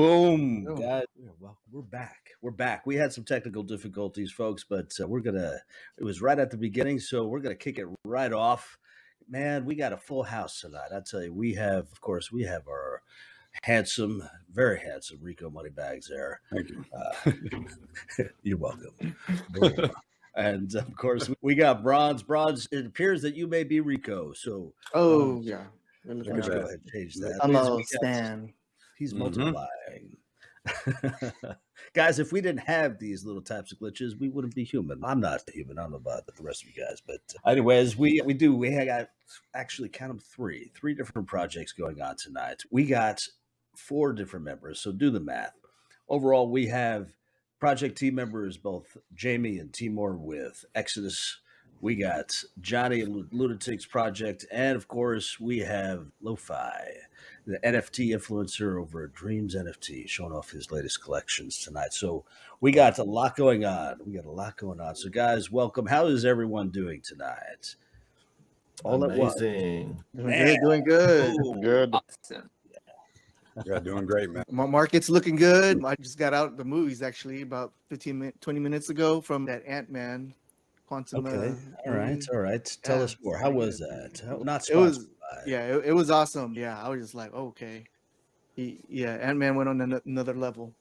Boom, Oh. guys. We're back. We're back. We had some technical difficulties, folks, but it was right at the beginning, so we're gonna kick it right off. Man, we got a full house tonight. I tell you, we have our handsome, very handsome Rico Moneybags there. Thank you. You're welcome. Boom. And of course, we got Bronze. Bronze, it appears that you may be Rico. So, Yeah. let me go Look at ahead that. and change that. I'm Please, a we got- stan. He's Mhm. multiplying. Guys, if we didn't have these little types of glitches, we wouldn't be human. I'm not human. I don't know about the rest of you guys, but anyways, we got actually count them three different projects going on tonight. We got 4 different members, so do the math. Overall, we have project team members both Jamie and Timor with Exodus. We got Johnny and Lunatics Project, and of course, we have Lo-Fi, the NFT influencer over at Dreamz NFT, showing off his latest collections tonight. So we got a lot going on. So, guys, welcome. How is everyone doing tonight? All at once. Amazing. Doing good. Boom. Good. Awesome. Yeah, doing great, man. My market's looking good. I just got out the movies actually about 20 minutes ago from that Ant-Man quantum. Okay. All right. Tell Yeah, us more. How was that? Not It was- sponsored by. Yeah, it was awesome. Yeah, I was just like, okay. Ant-Man went on another level.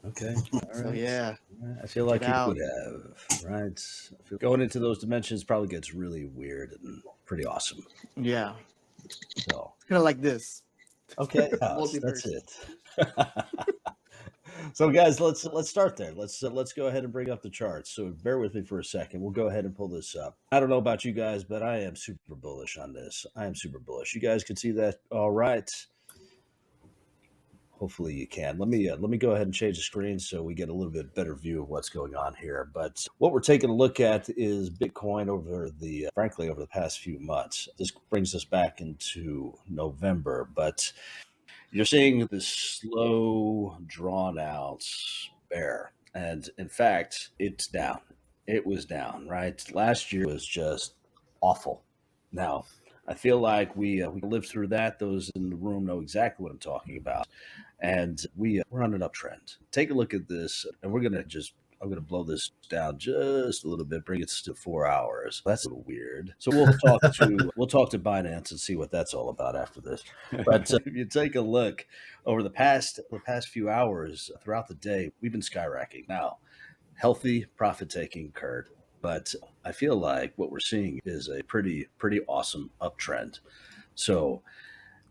Okay. All right. So yeah. I feel like Get you out. could have, right? I feel going into those dimensions probably gets really weird and pretty awesome. Yeah. So, Kind of like this. okay, that's Multiverse. it. So, guys, let's start there. Let's go ahead and bring up the charts. So, bear with me for a second. We'll go ahead and pull this up. I don't know about you guys, but I am super bullish on this. I am super bullish. You guys can see that, all right? Hopefully you can. Let me go ahead and change the screen so we get a little bit better view of what's going on here. But what we're taking a look at is Bitcoin over the past few months. This brings us back into November, but you're seeing this slow, drawn out bear, and in fact, it's down. It was down. Right, last year was just awful. Now, I feel like we lived through that. Those in the room know exactly what I'm talking about. And we're on an uptrend. Take a look at this, and I'm gonna blow this down just a little bit, bring it to 4 hours. That's a little weird. So we'll talk to Binance and see what that's all about after this. But if you take a look over the past few hours throughout the day, we've been skyrocketing. Now, healthy profit taking occurred, but I feel like what we're seeing is a pretty awesome uptrend. So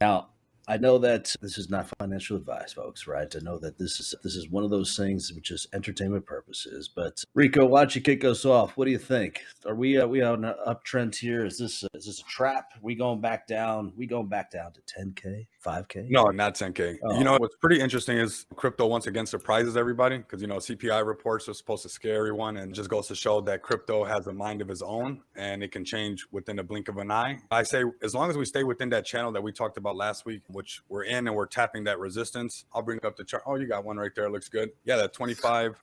now, I know that this is not financial advice, folks, right? I know that this is one of those things which is entertainment purposes. But Rico, why don't you kick us off? What do you think? Are we on an uptrend here? Is this a trap? We going back down? We going back down to 10K, 5K? No, not 10K. Oh. You know, what's pretty interesting is crypto once again surprises everybody because, CPI reports are supposed to scare everyone, and it just goes to show that crypto has a mind of its own and it can change within a blink of an eye. I say as long as we stay within that channel that we talked about last week, which we're in and we're tapping that resistance. I'll bring up the chart. Oh, you got one right there. Looks good. Yeah, that 25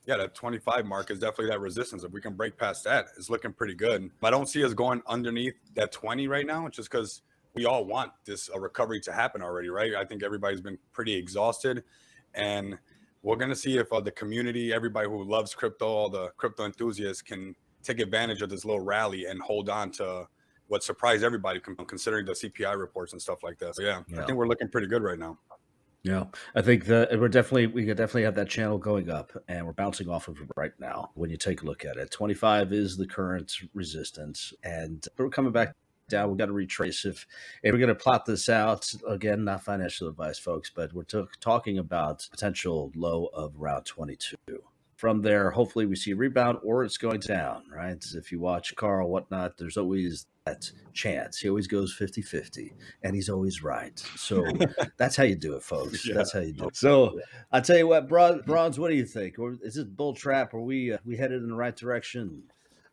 mark is definitely that resistance. If we can break past that, it's looking pretty good. I don't see us going underneath that 20 right now, just because we all want this recovery to happen already, right? I think everybody's been pretty exhausted, and we're going to see if the community, everybody who loves crypto, all the crypto enthusiasts can take advantage of this little rally and hold on to what surprised everybody considering the CPI reports and stuff like that. So yeah, I think we're looking pretty good right now. Yeah, I think that we could definitely have that channel going up, and we're bouncing off of it right now. When you take a look at it, 25 is the current resistance, and we're coming back down. We got to retrace if we're going to plot this out again. Not financial advice, folks, but we're talking about potential low of around 22. From there, hopefully we see a rebound or it's going down, right? If you watch Carl, whatnot, there's always that chance. He always goes 50-50, and he's always right. So that's how you do it, folks. Yeah. That's how you do it. So I tell you what, Bronze, what do you think? Or is this bull trap? Are we headed in the right direction?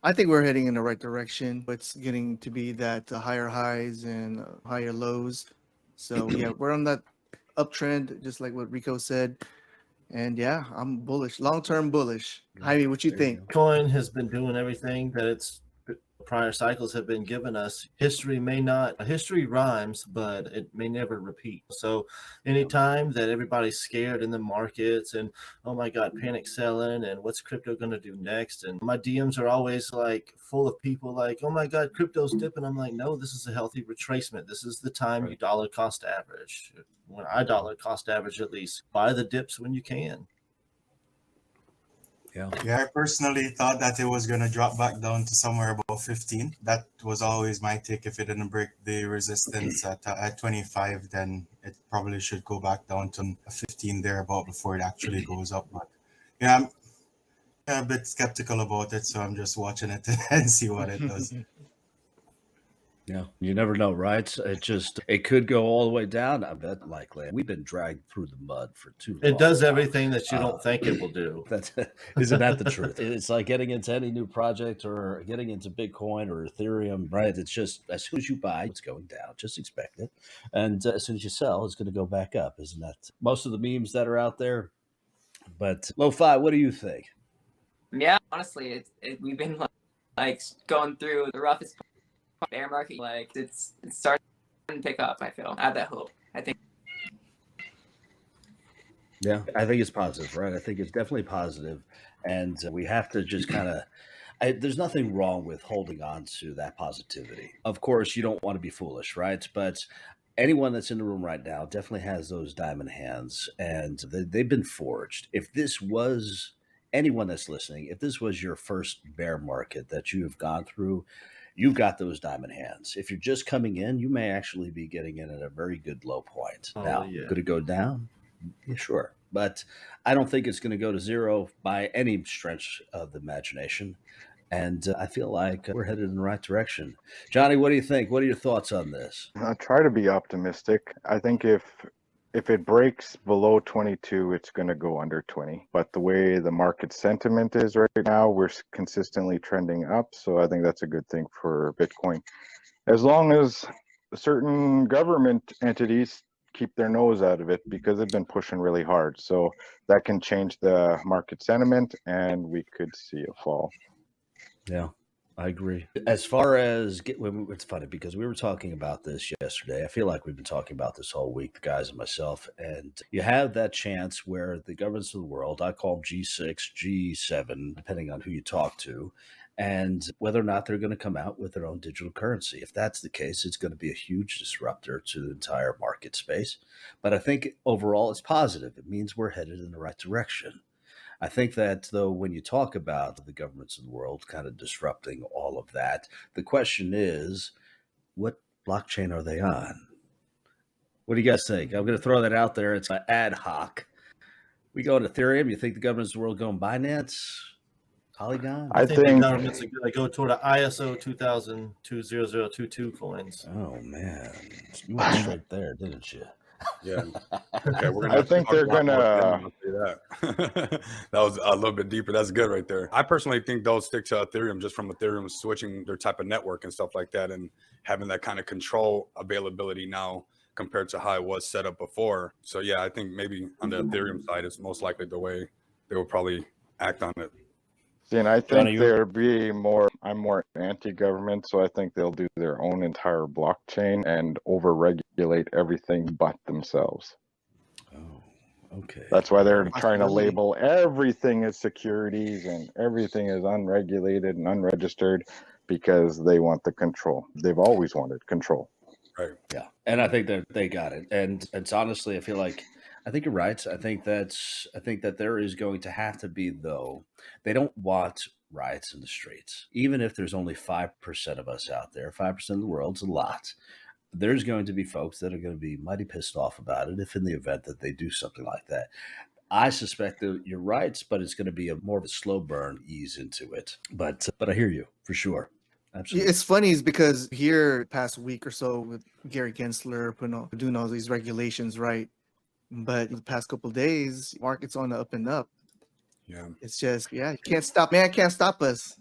I think we're heading in the right direction. It's getting to be that higher highs and higher lows. So yeah, we're on that uptrend, just like what Rico said. And yeah, I'm bullish, long-term bullish. Jaime, what you think? Bitcoin has been doing everything that it's prior cycles have been given us, history rhymes, but it may never repeat. So anytime that everybody's scared in the markets and, oh my God, panic selling and what's crypto going to do next? And my DMs are always like full of people like, oh my God, crypto's dipping. I'm like, no, this is a healthy retracement. This is the time you dollar cost average. When I dollar cost average, at least buy the dips when you can. Yeah, I personally thought that it was going to drop back down to somewhere about 15. That was always my take. If it didn't break the resistance at 25, then it probably should go back down to 15 thereabout before it actually goes up. But yeah, I'm a bit skeptical about it, so I'm just watching it and see what it does. Yeah, you never know, right? It could go all the way down. I bet likely. We've been dragged through the mud for too long. It does everything that you don't think it will do. Isn't that the truth? It's like getting into any new project or getting into Bitcoin or Ethereum, right? It's just as soon as you buy, it's going down. Just expect it. And as soon as you sell, it's going to go back up. Isn't that most of the memes that are out there? But Lo-Fi, what do you think? Yeah, honestly, we've been like going through the roughest bear market. Like it's starting to pick up. I feel. I have that hope. I think. Yeah, I think it's positive, right? I think it's definitely positive, and we have to just kind of. There's nothing wrong with holding on to that positivity. Of course, you don't want to be foolish, right? But anyone that's in the room right now definitely has those diamond hands, and they've been forged. If this was anyone that's listening, if this was your first bear market that you have gone through, you've got those diamond hands. If you're just coming in, you may actually be getting in at a very good low point. Now, could it go down? Yeah, sure. But I don't think it's going to go to zero by any stretch of the imagination. And I feel like we're headed in the right direction. Johnny, what do you think? What are your thoughts on this? I try to be optimistic. I think if it breaks below 22, it's going to go under 20. But the way the market sentiment is right now, we're consistently trending up. So I think that's a good thing for Bitcoin. As long as certain government entities keep their nose out of it, because they've been pushing really hard. So that can change the market sentiment and we could see a fall. Yeah, I agree. As far as it's funny because we were talking about this yesterday. I feel like we've been talking about this all week, the guys and myself. And you have that chance where the governments of the world, I call them G6, G7, depending on who you talk to, and whether or not they're going to come out with their own digital currency. If that's the case, it's going to be a huge disruptor to the entire market space. But I think overall it's positive. It means we're headed in the right direction. I think that, though, when you talk about the governments of the world kind of disrupting all of that, the question is, what blockchain are they on? What do you guys think? I'm going to throw that out there. It's ad hoc. We go to Ethereum. You think the governments of the world going Binance? Polygon? I think the governments are going to go toward an ISO 2000-2022 coins. Oh, man. You went straight there, didn't you? Yeah. Okay, we're I think they're gonna. That was a little bit deeper. That's good right there. I personally think they'll stick to Ethereum just from Ethereum switching their type of network and stuff like that, and having that kind of control availability now compared to how it was set up before. So yeah, I think maybe on the Ethereum side, it's most likely the way they will probably act on it. And I think I'm more anti-government, so I think they'll do their own entire blockchain and over-regulate everything but themselves. Oh, okay. That's why they're trying to label everything as securities and everything is unregulated and unregistered because they want the control. They've always wanted control. Right. Yeah. And I think that they got it. And it's honestly, I feel like I think you're right. I think that there is going to have to be, though, they don't want riots in the streets. Even if there's only 5% of us out there, 5% of the world's a lot. There's going to be folks that are going to be mighty pissed off about it if in the event that they do something like that. I suspect that you're right, but it's going to be more of a slow burn ease into it. But I hear you for sure. Absolutely. It's funny is because here past week or so with Gary Gensler doing all these regulations, right? But the past couple of days, market's on the up and up. Yeah. It's just, you can't stop, man, can't stop us.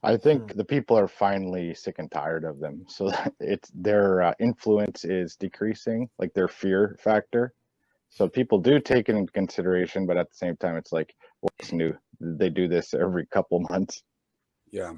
I think the people are finally sick and tired of them. So it's their influence is decreasing, like their fear factor. So people do take it into consideration, but at the same time, it's like, what's new? They do this every couple months. Yeah.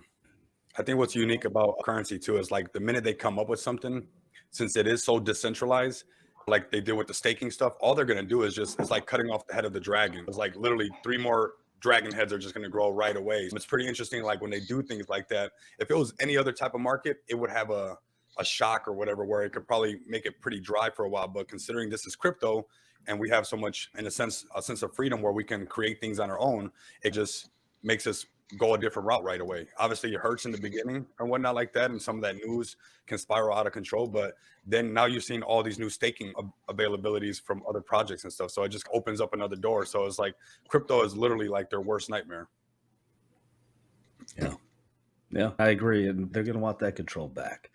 I think what's unique about currency too is like the minute they come up with something, since it is so decentralized, like they did with the staking stuff, all they're gonna do is just it's like cutting off the head of the dragon. It's like literally 3 more dragon heads are just gonna grow right away. It's pretty interesting. Like when they do things like that, if it was any other type of market, it would have a shock or whatever where it could probably make it pretty dry for a while. But considering this is crypto and we have so much in a sense of freedom where we can create things on our own, it just makes us go a different route right away. Obviously, it hurts in the beginning and whatnot like that, and some of that news can spiral out of control. But then now you're seeing all these new staking availabilities from other projects and stuff. So it just opens up another door. So it's like crypto is literally like their worst nightmare. Yeah, I agree, and they're going to want that control back.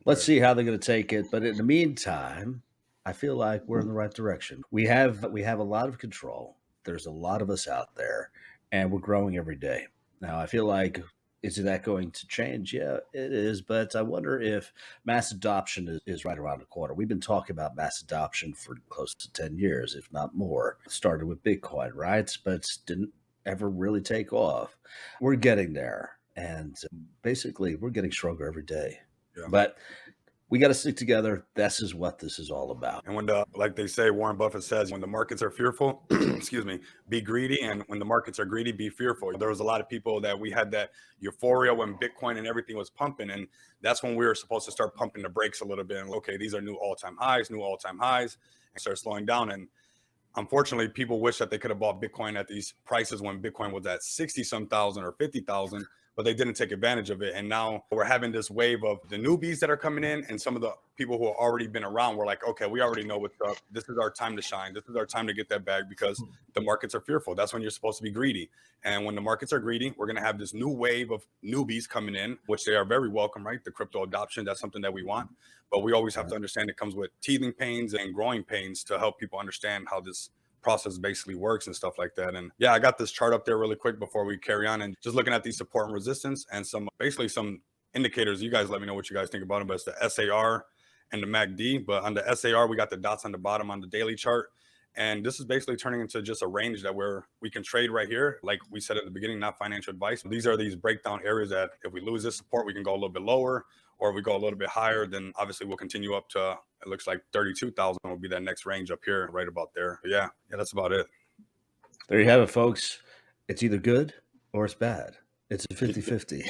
Let's see how they're going to take it. But in the meantime, I feel like we're in the right direction. We have a lot of control. There's a lot of us out there, and we're growing every day. Now, I feel like, is that going to change? Yeah, it is. But I wonder if mass adoption is right around the corner. We've been talking about mass adoption for close to 10 years, if not more. Started with Bitcoin, right? But didn't ever really take off. We're getting there. And basically, we're getting stronger every day. Yeah. But we got to stick together. This is what this is all about. And when like they say, Warren Buffett says, when the markets are fearful, excuse me, be greedy. And when the markets are greedy, be fearful. There was a lot of people that we had that euphoria when Bitcoin and everything was pumping. And that's when we were supposed to start pumping the brakes a little bit. And okay, these are new all-time highs, and start slowing down. And unfortunately, people wish that they could have bought Bitcoin at these prices when Bitcoin was at 60 some thousand or 50,000. But they didn't take advantage of it. And now we're having this wave of the newbies that are coming in, and some of the people who have already been around. We're like, okay, we already know what's up. This is our time to shine. This is our time to get that bag because the markets are fearful. That's when you're supposed to be greedy. And when the markets are greedy, we're going to have this new wave of newbies coming in, which they are very welcome, right? The crypto adoption, that's something that we want. But we always have to understand it comes with teething pains and growing pains to help people understand how this process basically works and stuff like that. And yeah, I got this chart up there really quick before we carry on, and just looking at these support and resistance and some indicators. You guys let me know what you guys think about them, but it's the SAR and the MACD. But on the SAR, we got the dots on the bottom on the daily chart, and this is basically turning into just a range that we can trade right here. Like we said at the beginning, not financial advice. These are these breakdown areas that if we lose this support, we can go a little bit lower, or if we go a little bit higher, then obviously we'll continue up to, it looks like 32,000 will be that next range up here, right about there. But yeah, that's about it. There you have it, folks. It's either good or it's bad. It's a 50-50.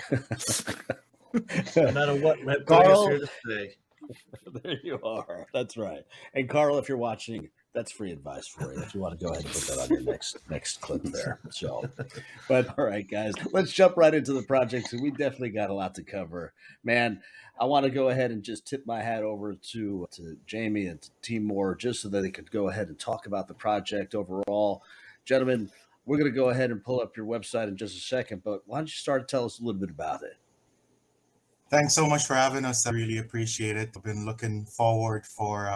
No matter what, Carl, here to stay. There you are. That's right. And Carl, if you're watching, that's free advice for you. If you want to go ahead and put that on your next clip there. So, but all right, guys, let's jump right into the project. We definitely got a lot to cover, man. I want to go ahead and just tip my hat over to Jamie and to Team Moore, just so that they could go ahead and talk about the project overall. Gentlemen, we're going to go ahead and pull up your website in just a second, but why don't you start to tell us a little bit about it? Thanks so much for having us. I really appreciate it. I've been looking forward for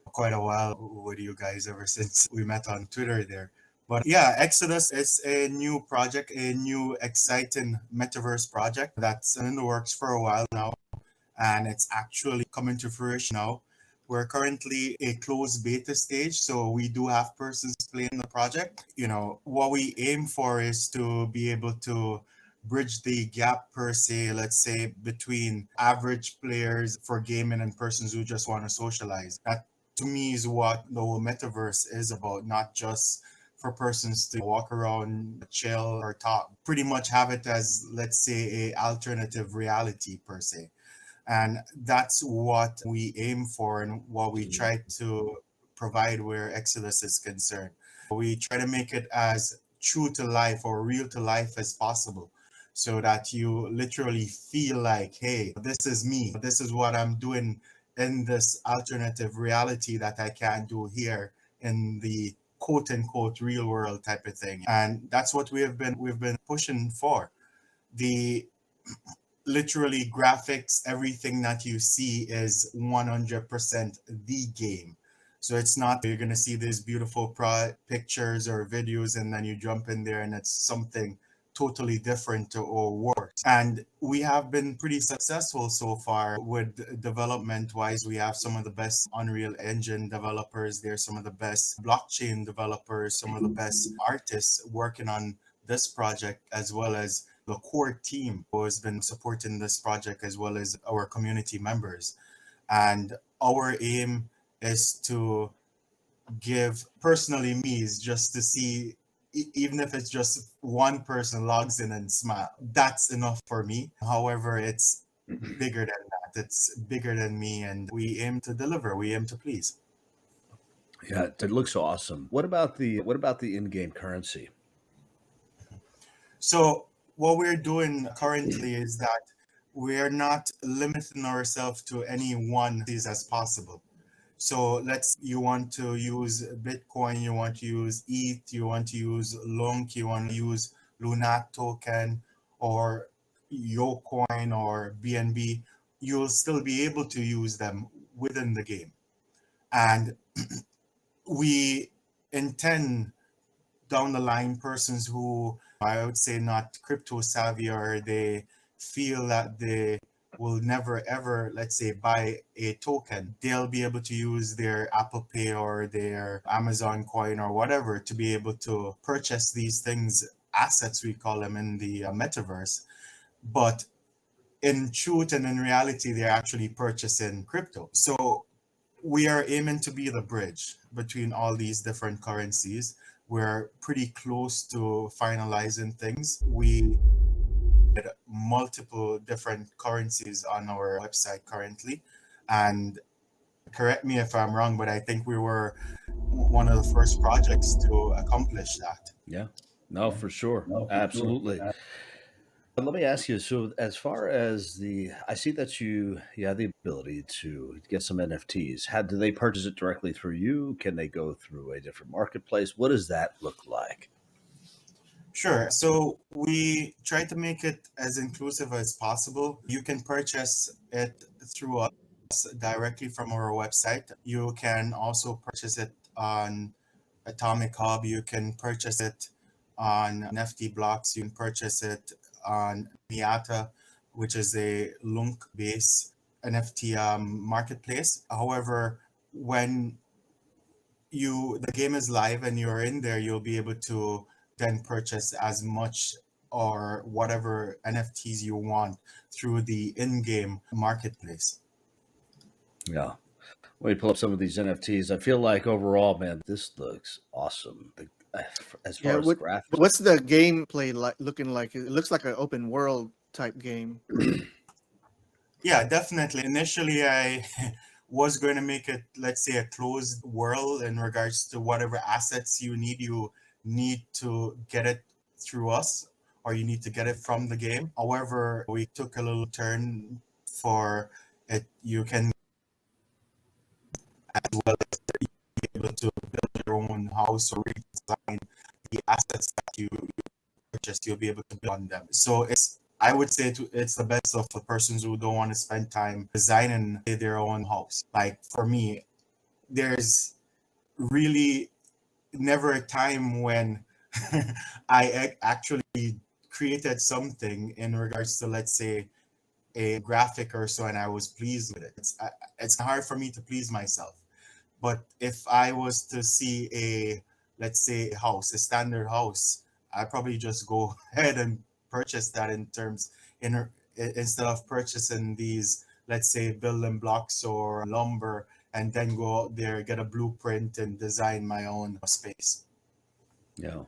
quite a while with you guys ever since we met on Twitter there. But yeah, Exodus is a new project, a new exciting metaverse project that's in the works for a while now, and it's actually coming to fruition now. We're currently a closed beta stage, so we do have persons playing the project. What we aim for is to be able to bridge the gap, per se, let's say, between average players for gaming and persons who just want to socialize. That, to me, is what the whole metaverse is about, not just for persons to walk around, chill, or talk. Pretty much have it as, let's say, a alternative reality, per se. And that's what we aim for and what we try to provide where Exodus is concerned. We try to make it as true to life or real to life as possible, so that you literally feel like, hey, this is me. This is what I'm doing in this alternative reality that I can't do here in the quote unquote real world type of thing. And that's what we've been pushing for. The literally graphics, everything that you see is 100% the game. So it's not you're going to see these beautiful pictures or videos and then you jump in there and it's something totally different or worse. And we have been pretty successful so far with development wise. We have some of the best Unreal Engine developers. There's some of the best blockchain developers, some of the best artists working on this project, as well as the core team who has been supporting this project as well as our community members. And our aim is to give, personally me, is just to see, even if it's just one person logs in and smile, that's enough for me. However, it's bigger than that. It's bigger than me, and we aim to deliver. We aim to please. Yeah, it looks awesome. What about the in-game currency? So what we're doing currently is that we're not limiting ourselves to any one as possible. So you want to use Bitcoin, you want to use ETH, you want to use LUNC, you want to use Lunatics Token or YoCoin or BNB, you'll still be able to use them within the game. And we intend down the line persons who, I would say, not crypto savvy, or they feel that they will never ever, let's say, buy a token, they'll be able to use their Apple Pay or their Amazon coin or whatever to be able to purchase these things, assets we call them in the metaverse. But in truth and in reality, they're actually purchasing crypto. So we are aiming to be the bridge between all these different currencies. We're pretty close to finalizing things. We had multiple different currencies on our website currently. And correct me if I'm wrong, but I think we were one of the first projects to accomplish that. Yeah, no, for sure. Absolutely. But let me ask you, so as far as I see that you have the ability to get some NFTs. Do they purchase it directly through you? Can they go through a different marketplace? What does that look like? Sure. So we try to make it as inclusive as possible. You can purchase it through us directly from our website. You can also purchase it on Atomic Hub. You can purchase it on NFT Blocks. You can purchase it on Miata, which is a LUNC-based NFT marketplace. However, when the game is live and you're in there, you'll be able to then purchase as much or whatever NFTs you want through the in-game marketplace. Yeah. Let me pull up some of these NFTs. I feel like overall, man, this looks awesome. As Yeah, far as the graphics. what's the gameplay looking like? It looks like an open world type game. Yeah, definitely. Initially, I was going to make it, let's say, a closed world in regards to whatever assets you need to get it through us, or you need to get it from the game. However, we took a little turn for it. You can, as well as be able to build your own house or redesign the assets that you purchase, you'll be able to build on them. So I would say it's the best of the persons who don't want to spend time designing their own house. Like for me, there's really never a time when I actually created something in regards to, let's say, a graphic or so, and I was pleased with it. It's hard for me to please myself. But if I was to see let's say, a standard house, I probably just go ahead and purchase that instead of purchasing these, let's say, building blocks or lumber, and then go out there, get a blueprint and design my own space. Yeah.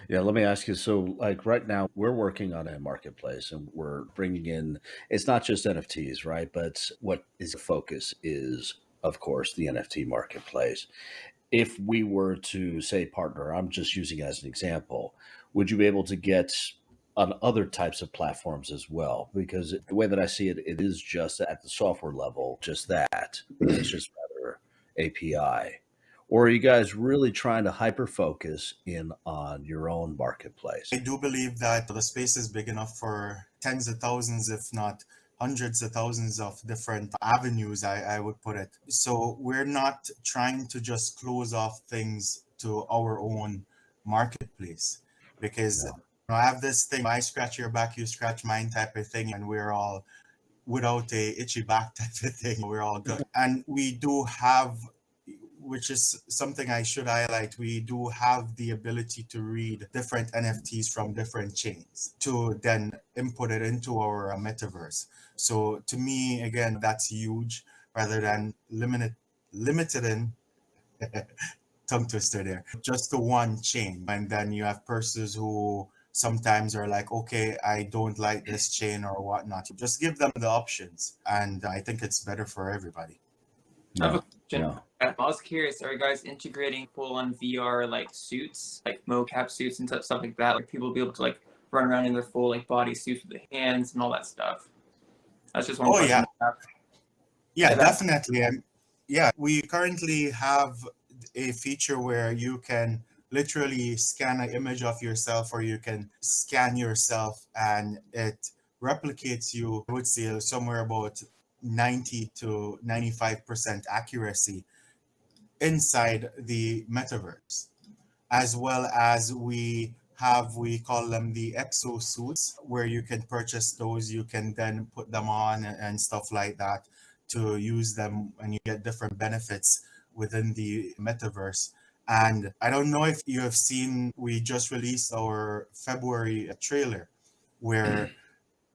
Yeah, let me ask you. So, like right now, we're working on a marketplace and we're bringing in, it's not just NFTs, right? But what is the focus is, of course, the NFT marketplace. If we were to say partner, I'm just using as an example, would you be able to get on other types of platforms as well? Because the way that I see it, it is just at the software level, just that. It's just rather API. Or are you guys really trying to hyper focus in on your own marketplace? I do believe that the space is big enough for tens of thousands, if not hundreds of thousands of different avenues, I would put it. So we're not trying to just close off things to our own marketplace, because I have this thing, I scratch your back, you scratch mine type of thing, and we're all, without a itchy back type of thing, we're all good. And we which is something I should highlight, we do have the ability to read different NFTs from different chains to then input it into our metaverse. So to me, again, that's huge rather than limited in tongue twister there, just to one chain. And then you have persons who sometimes are like, okay, I don't like this chain or whatnot. Just give them the options. And I think it's better for everybody. I have a Yeah. question. Yeah. I was curious, are you guys integrating full-on VR like suits, like mocap suits and stuff like that? Like people will be able to like run around in their full like body suits with the hands and all that stuff. That's just one Oh, question. yeah. Yeah, definitely. And yeah, we currently have a feature where you can literally scan an image of yourself, or you can scan yourself and it replicates you, I would say somewhere about 90 to 95% accuracy inside the metaverse. As well as we call them the exo suits, where you can purchase those, you can then put them on and stuff like that to use them, and you get different benefits within the metaverse. And I don't know if you have seen, we just released our February trailer where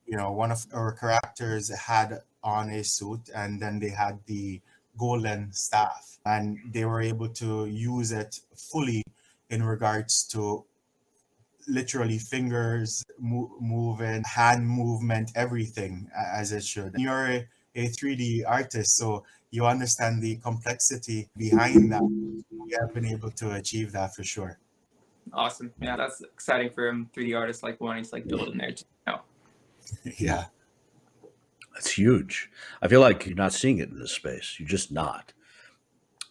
one of our characters had on a suit, and then they had the golden staff, and they were able to use it fully in regards to literally fingers moving, hand movement, everything as it should. You're a 3D artist, so you understand the complexity behind that. We have been able to achieve that for sure. Awesome. Yeah, that's exciting for him, 3D artists like wanting to like build in there too. Yeah. That's huge. I feel like you're not seeing it in this space. You're just not.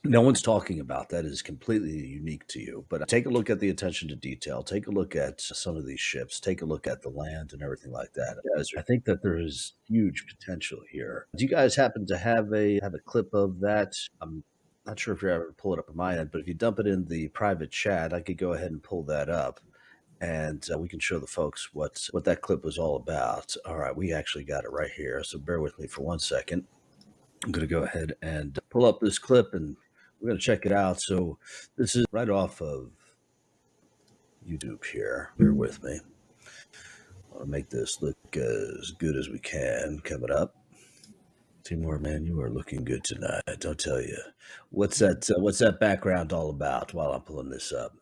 No one's talking about that. It is completely unique to you. But take a look at the attention to detail. Take a look at some of these ships. Take a look at the land and everything like that. I think that there is huge potential here. Do you guys happen to have a clip of that? I'm not sure if you're ever pull it up on my end, but if you dump it in the private chat, I could go ahead and pull that up, and we can show the folks what that clip was all about. All right, we actually got it right here. So bear with me for 1 second. I'm going to go ahead and pull up this clip, and we're going to check it out. So this is right off of YouTube here. Bear with me. I want to make this look as good as we can. Coming up. Timur, man, you are looking good tonight. I'll tell you. What's that background all about while I'm pulling this up?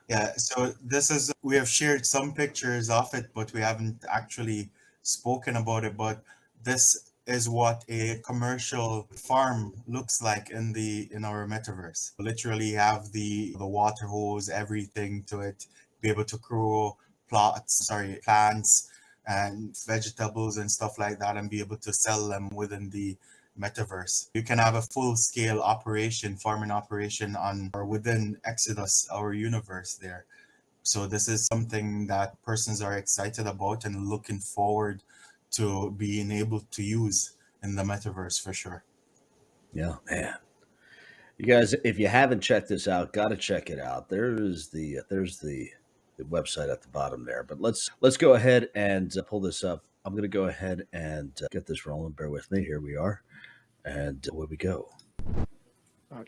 Yeah, so we have shared some pictures of it, but we haven't actually spoken about it. But this is what a commercial farm looks like in our metaverse. Literally have the water hose, everything to it, be able to grow plants and vegetables and stuff like that, and be able to sell them within the metaverse. You can have a full-scale farming operation on or within Exodus, our universe there. So this is something that persons are excited about and looking forward to being able to use in the metaverse for sure. Yeah, man. You guys, if you haven't checked this out, got to check it out. There's the website at the bottom there. But let's go ahead and pull this up. I'm going to go ahead and get this rolling. Bear with me. Here we are. And away we go.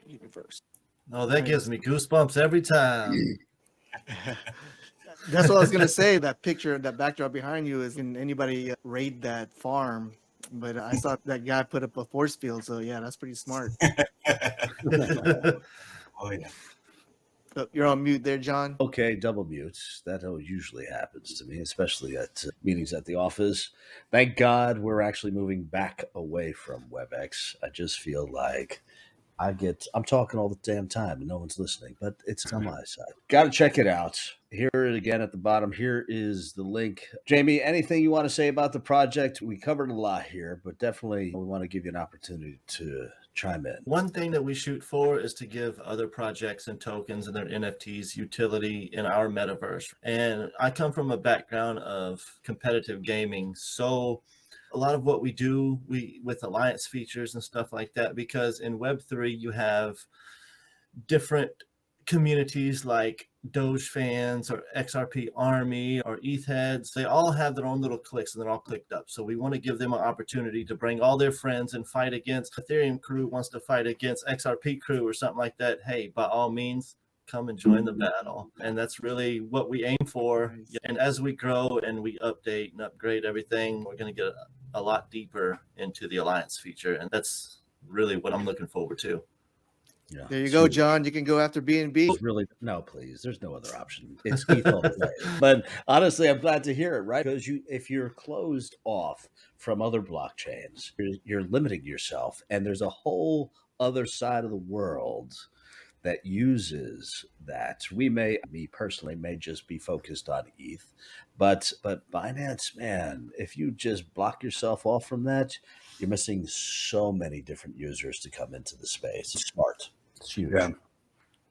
Even first. Oh, that gives me goosebumps every time. That's what I was gonna say. That picture, that backdrop behind you is. Can anybody raid that farm? But I saw that guy put up a force field, so yeah, that's pretty smart. Oh yeah. So you're on mute there, John. Okay, double mutes. That usually happens to me, especially at meetings at the office. Thank God we're actually moving back away from WebEx. I just feel like I'm talking all the damn time and no one's listening, but it's on my side. Got to check it out. Here it again at the bottom. Here is the link. Jamie, anything you want to say about the project? We covered a lot here, but definitely we want to give you an opportunity to chime in. One thing that we shoot for is to give other projects and tokens and their NFTs utility in our metaverse. And I come from a background of competitive gaming, so a lot of what we do with alliance features and stuff like that, because in Web3 you have different communities like Doge fans or XRP Army or ETH heads, they all have their own little cliques and they're all clicked up. So we want to give them an opportunity to bring all their friends and fight against Ethereum crew wants to fight against XRP crew or something like that. Hey, by all means, come and join the battle. And that's really what we aim for. And as we grow and we update and upgrade everything, we're going to get a lot deeper into the Alliance feature. And that's really what I'm looking forward to. Yeah. There you go, John. You can go after BNB. There's really no, please. There's no other option. It's ETH all the way. But honestly, I'm glad to hear it, right? Because if you're closed off from other blockchains, you're limiting yourself, and there's a whole other side of the world that uses that. Me personally, may just be focused on ETH, but Binance, man, if you just block yourself off from that, you're missing so many different users to come into the space. It's smart. It's huge. Yeah,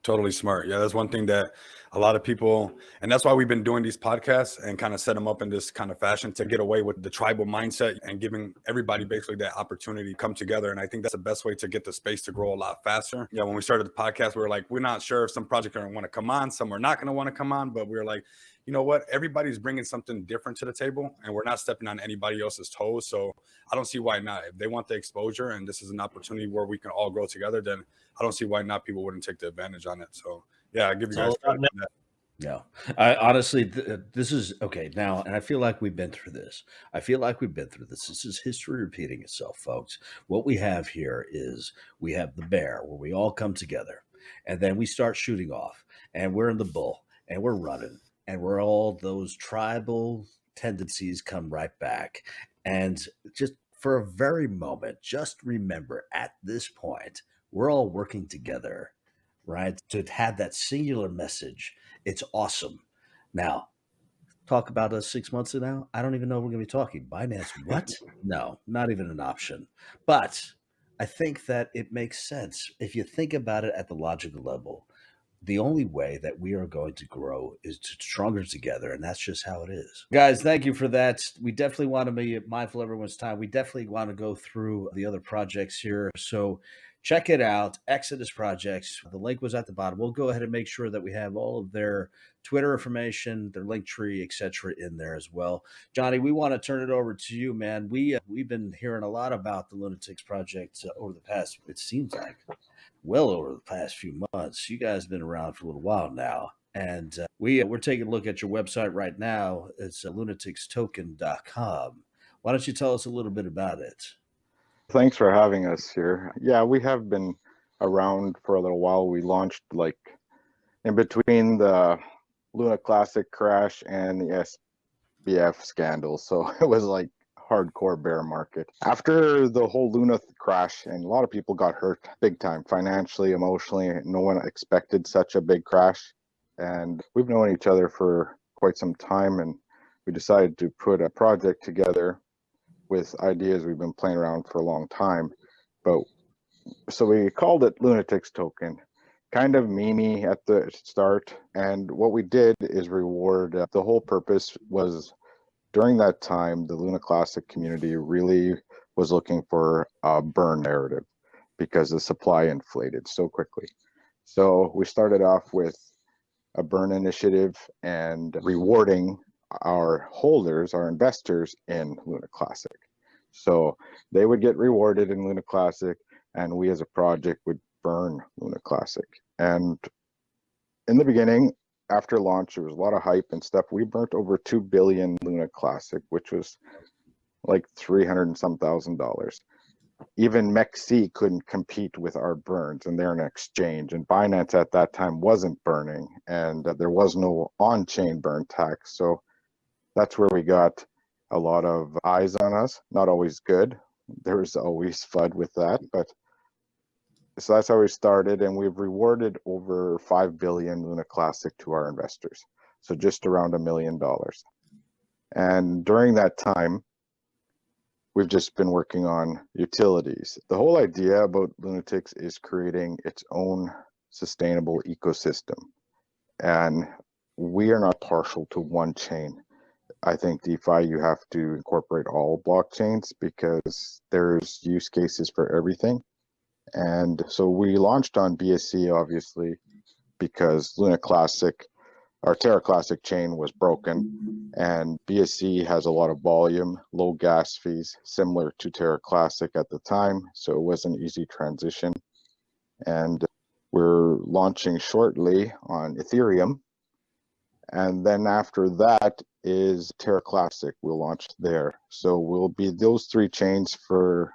totally smart. Yeah, that's one thing that a lot of people, and that's why we've been doing these podcasts and kind of set them up in this kind of fashion to get away with the tribal mindset and giving everybody basically that opportunity to come together. And I think that's the best way to get the space to grow a lot faster. Yeah, when we started the podcast, we were like, we're not sure if some projects are going to want to come on, some are not going to want to come on, but we were like, you know what, everybody's bringing something different to the table and we're not stepping on anybody else's toes. So I don't see why not. If they want the exposure and this is an opportunity where we can all grow together, then I don't see why not people wouldn't take the advantage on it. So yeah, I give you guys credit for that. Yeah, I honestly, this is okay now, and I feel like we've been through this. This is history repeating itself, folks. What we have here is we have the bear where we all come together, and then we start shooting off, and we're in the bull, and we're running, and we're all those tribal tendencies come right back. And just for a very moment, just remember at this point, we're all working together, right? To have that singular message. It's awesome. Now, talk about us 6 months from now. I don't even know we're going to be talking. Binance, what? No, not even an option. But I think that it makes sense. If you think about it at the logical level, the only way that we are going to grow is stronger together, and that's just how it is. Guys, thank you for that. We definitely want to be mindful of everyone's time. We definitely want to go through the other projects here. So check it out, Exodus Projects. The link was at the bottom. We'll go ahead and make sure that we have all of their Twitter information, their link tree, etc., in there as well. Johnny, we want to turn it over to you, man. We've been hearing a lot about the Lunatics Project over the past, it seems like, well over the past few months. You guys have been around for a little while now. And we're taking a look at your website right now. It's lunaticstoken.com. Why don't you tell us a little bit about it? Thanks for having us here. Yeah, we have been around for a little while. We launched like in between the Luna Classic crash and the SBF scandal. So it was like hardcore bear market. After the whole Luna crash, and a lot of people got hurt big time, financially, emotionally. No one expected such a big crash. And we've known each other for quite some time, and we decided to put a project together with ideas we've been playing around for a long time. But so we called it Lunatics Token, kind of memey at the start. And what we did is reward, the whole purpose was during that time, the Luna Classic community really was looking for a burn narrative because the supply inflated so quickly. So we started off with a burn initiative and rewarding our holders, our investors in Luna Classic. So they would get rewarded in Luna Classic, and we as a project would burn Luna Classic. And in the beginning, after launch, there was a lot of hype and stuff. We burnt over 2 billion Luna Classic, which was like 300 and some $1,000. Even MEXC couldn't compete with our burns, and they're an exchange. And Binance at that time wasn't burning, and there was no on-chain burn tax. So that's where we got a lot of eyes on us. Not always good. There was always FUD with that, but so that's how we started, and we've rewarded over 5 billion Luna Classic to our investors. So just around $1 million. And during that time, we've just been working on utilities. The whole idea about Lunatics is creating its own sustainable ecosystem. And we are not partial to one chain. I think DeFi, you have to incorporate all blockchains because there's use cases for everything. And so we launched on BSC, obviously, because Luna Classic, our Terra Classic chain was broken, and BSC has a lot of volume, low gas fees, similar to Terra Classic at the time, so it was an easy transition. And we're launching shortly on Ethereum, and then after that is Terra Classic. We'll launch there. So we'll be those three chains for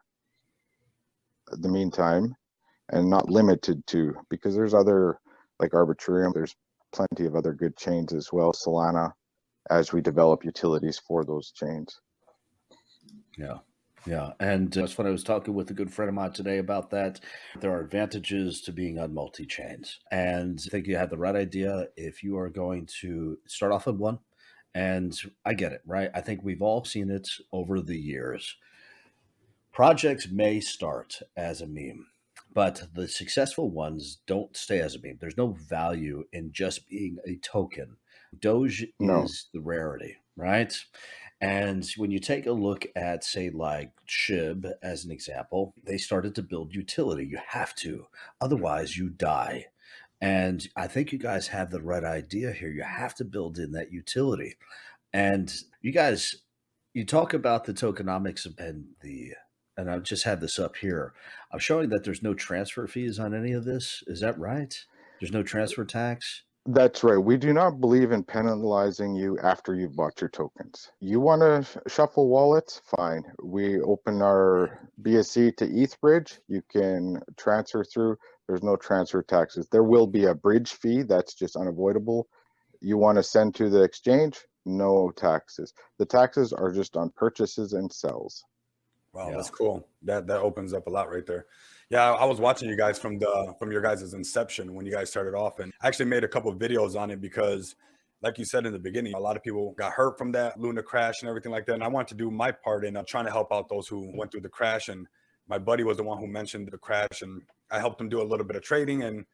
the meantime, and not limited to, because there's other, like Arbitrium, there's plenty of other good chains as well, Solana, as we develop utilities for those chains. Yeah. Yeah. And that's when I was talking with a good friend of mine today about that. There are advantages to being on multi-chains. And I think you had the right idea if you are going to start off on one. And I get it, right? I think we've all seen it over the years. Projects may start as a meme, but the successful ones don't stay as a meme. There's no value in just being a token. Doge No. is the rarity, right? And when you take a look at, say, like SHIB as an example, they started to build utility. You have to, otherwise you die. And I think you guys have the right idea here. You have to build in that utility. And you guys, you talk about the tokenomics and I just had this up here. I'm showing that there's no transfer fees on any of this. Is that right? There's no transfer tax? That's right. We do not believe in penalizing you after you've bought your tokens. You want to shuffle wallets? Fine. We open our BSC to ETH bridge. You can transfer through. There's no transfer taxes. There will be a bridge fee. That's just unavoidable. You want to send to the exchange? No taxes. The taxes are just on purchases and sells. Wow, Yeah. that's cool. That opens up a lot right there. Yeah, I was watching you guys from your guys' inception when you guys started off, and I actually made a couple of videos on it because, like you said in the beginning, a lot of people got hurt from that Luna crash and everything like that. And I wanted to do my part in trying to help out those who went through the crash. And my buddy was the one who mentioned the crash, and I helped him do a little bit of trading. And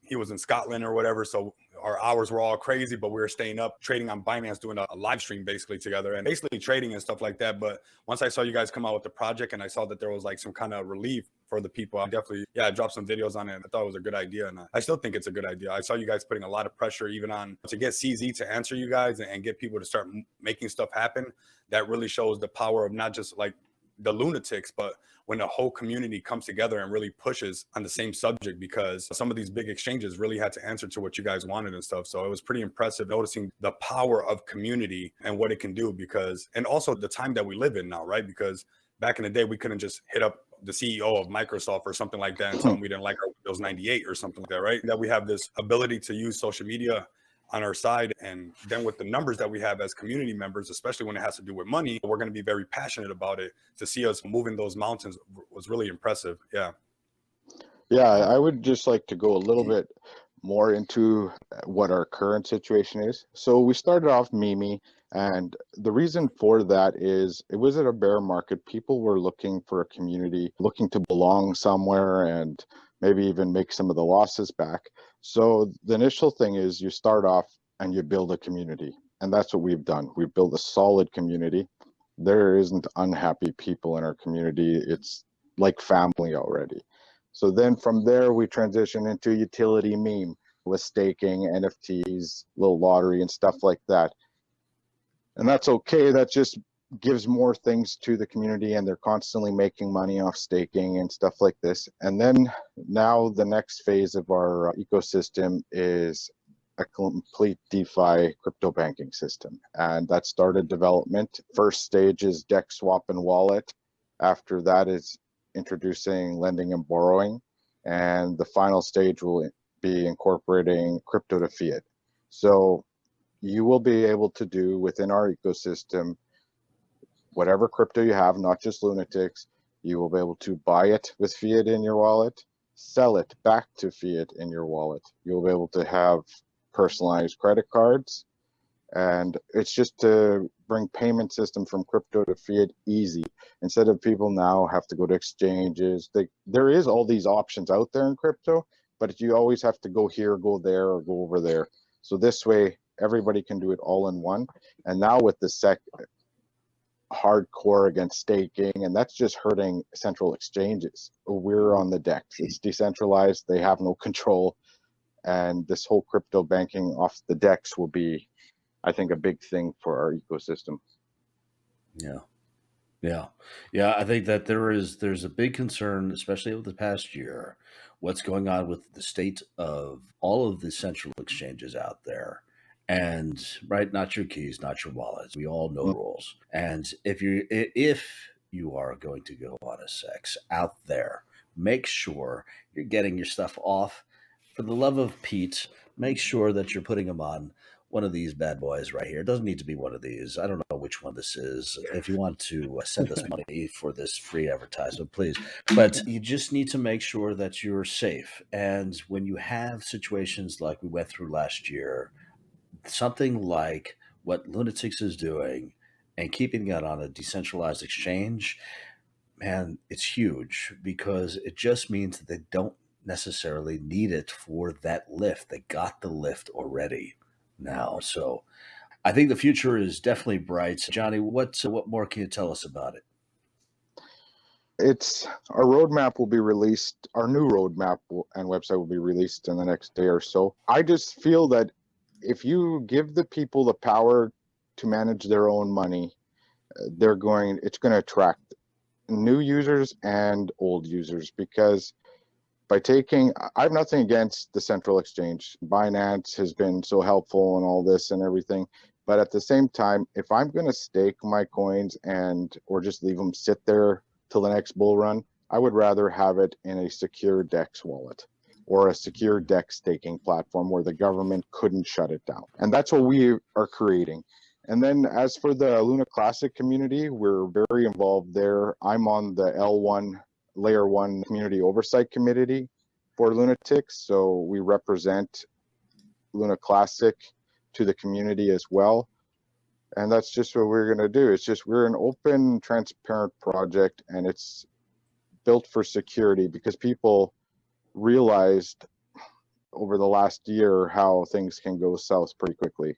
he was in Scotland or whatever, so our hours were all crazy, but we were staying up trading on Binance, doing a live stream basically together and basically trading and stuff like that. But once I saw you guys come out with the project and I saw that there was like some kind of relief for the people, I definitely, I dropped some videos on it. And I thought it was a good idea, and I still think it's a good idea. I saw you guys putting a lot of pressure even on to get CZ to answer you guys and get people to start making stuff happen. That really shows the power of not just like the lunatics, but when the whole community comes together and really pushes on the same subject, because some of these big exchanges really had to answer to what you guys wanted and stuff. So it was pretty impressive noticing the power of community and what it can do, because, and also the time that we live in now, right? Because back in the day, we couldn't just hit up the CEO of Microsoft or something like that and tell them we didn't like our Windows 98 or something like that, right? That we have this ability to use social media on our side. And then with the numbers that we have as community members, especially when it has to do with money, we're going to be very passionate about it. To see us moving those mountains was really impressive. Yeah. Yeah, I would just like to go a little bit more into what our current situation is. So we started off Mimi, and the reason for that is it was at a bear market. People were looking for a community, looking to belong somewhere and maybe even make some of the losses back. So the initial thing is you start off and you build a community. And that's what we've done. We've built a solid community. There isn't unhappy people in our community. It's like family already. So then from there, we transition into utility meme with staking, NFTs, little lottery and stuff like that. And that's okay. That just gives more things to the community, and they're constantly making money off staking and stuff like this. And then now the next phase of our ecosystem is a complete DeFi crypto banking system. And that started development. First stage is DEX swap and wallet. After that is introducing lending and borrowing, and the final stage will be incorporating crypto to fiat. So you will be able to do within our ecosystem whatever crypto you have, not just Lunatics. You will be able to buy it with fiat in your wallet, sell it back to fiat in your wallet. You'll be able to have personalized credit cards, and it's just to bring payment system from crypto to fiat easy. Instead of people now have to go to exchanges, there is all these options out there in crypto, but you always have to go here, go there, or go over there. So this way, everybody can do it all in one. And now with the SEC hardcore against staking, and that's just hurting central exchanges. We're on the DEX. It's decentralized. They have no control. And this whole crypto banking off the DEX will be, I think, a big thing for our ecosystem. Yeah. Yeah. Yeah. I think that there's a big concern, especially over the past year, what's going on with the state of all of the central exchanges out there. And right, not your keys, not your wallets. We all know rules. And if you are going to go on a sex out there, make sure you're getting your stuff off. For the love of Pete, make sure that you're putting them on one of these bad boys right here. It doesn't need to be one of these. I don't know which one this is. If you want to send us money for this free advertisement, please. But you just need to make sure that you're safe. And when you have situations like we went through last year, something like what Lunatics is doing and keeping it on a decentralized exchange, man, it's huge because it just means that they don't necessarily need it for that lift. They got the lift already now. So I think the future is definitely bright. Johnny, what more can you tell us about it? It's our roadmap will be released. Our new roadmap and website will be released in the next day or so. I just feel that if you give the people the power to manage their own money, it's going to attract new users and old users, because I have nothing against the central exchange. Binance has been so helpful and all this and everything. But at the same time, if I'm going to stake my coins or just leave them sit there till the next bull run, I would rather have it in a secure DEX wallet or a secure DEX staking platform where the government couldn't shut it down. And that's what we are creating. And then as for the Luna Classic community, we're very involved there. I'm on the L1 Layer 1 Community Oversight Committee for Lunatics. So we represent Luna Classic to the community as well. And that's just what we're going to do. It's just we're an open, transparent project, and it's built for security because people realized over the last year how things can go south pretty quickly.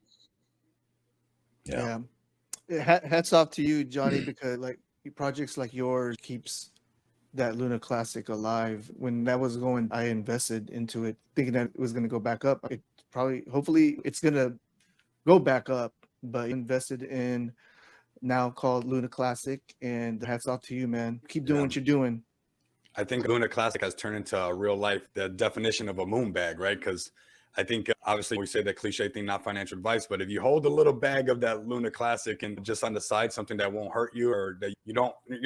Yeah. Hats off to you, Johnny, because like projects like yours keeps that Luna Classic alive. When that was going, I invested into it thinking that it was going to go back up. Hopefully it's going to go back up, but invested in now called Luna Classic, and hats off to you, man. Keep doing what you're doing. I think Luna Classic has turned into a real life, the definition of a moon bag, right? Because I think obviously we say that cliche thing, not financial advice, but if you hold a little bag of that Luna Classic and just on the side, something that won't hurt you or that you're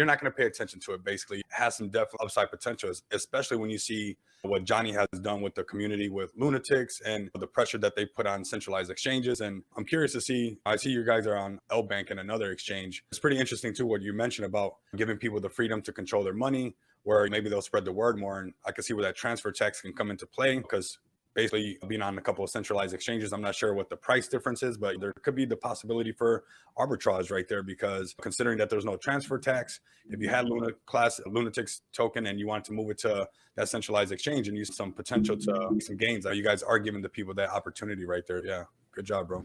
not going to pay attention to it, basically, it has some definite upside potential, especially when you see what Johnny has done with the community with Lunatics and the pressure that they put on centralized exchanges. And I'm curious to see, I see you guys are on L Bank and another exchange. It's pretty interesting too, what you mentioned about giving people the freedom to control their money, where maybe they'll spread the word more. And I can see where that transfer tax can come into play, because basically being on a couple of centralized exchanges, I'm not sure what the price difference is, but there could be the possibility for arbitrage right there, because considering that there's no transfer tax, if you had Lunatics token and you want to move it to that centralized exchange and use some potential to make some gains, you guys are giving the people that opportunity right there. Yeah. Good job, bro.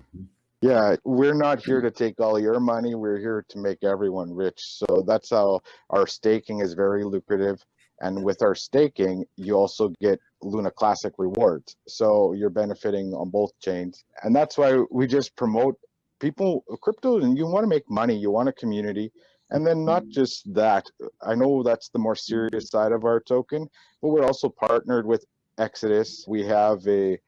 Yeah, we're not here to take all your money. We're here to make everyone rich. So that's how our staking is very lucrative. And with our staking, you also get Luna Classic rewards. So you're benefiting on both chains. And that's why we just promote crypto, and you want to make money, you want a community. And then not just that, I know that's the more serious side of our token, but we're also partnered with Exodus. We have a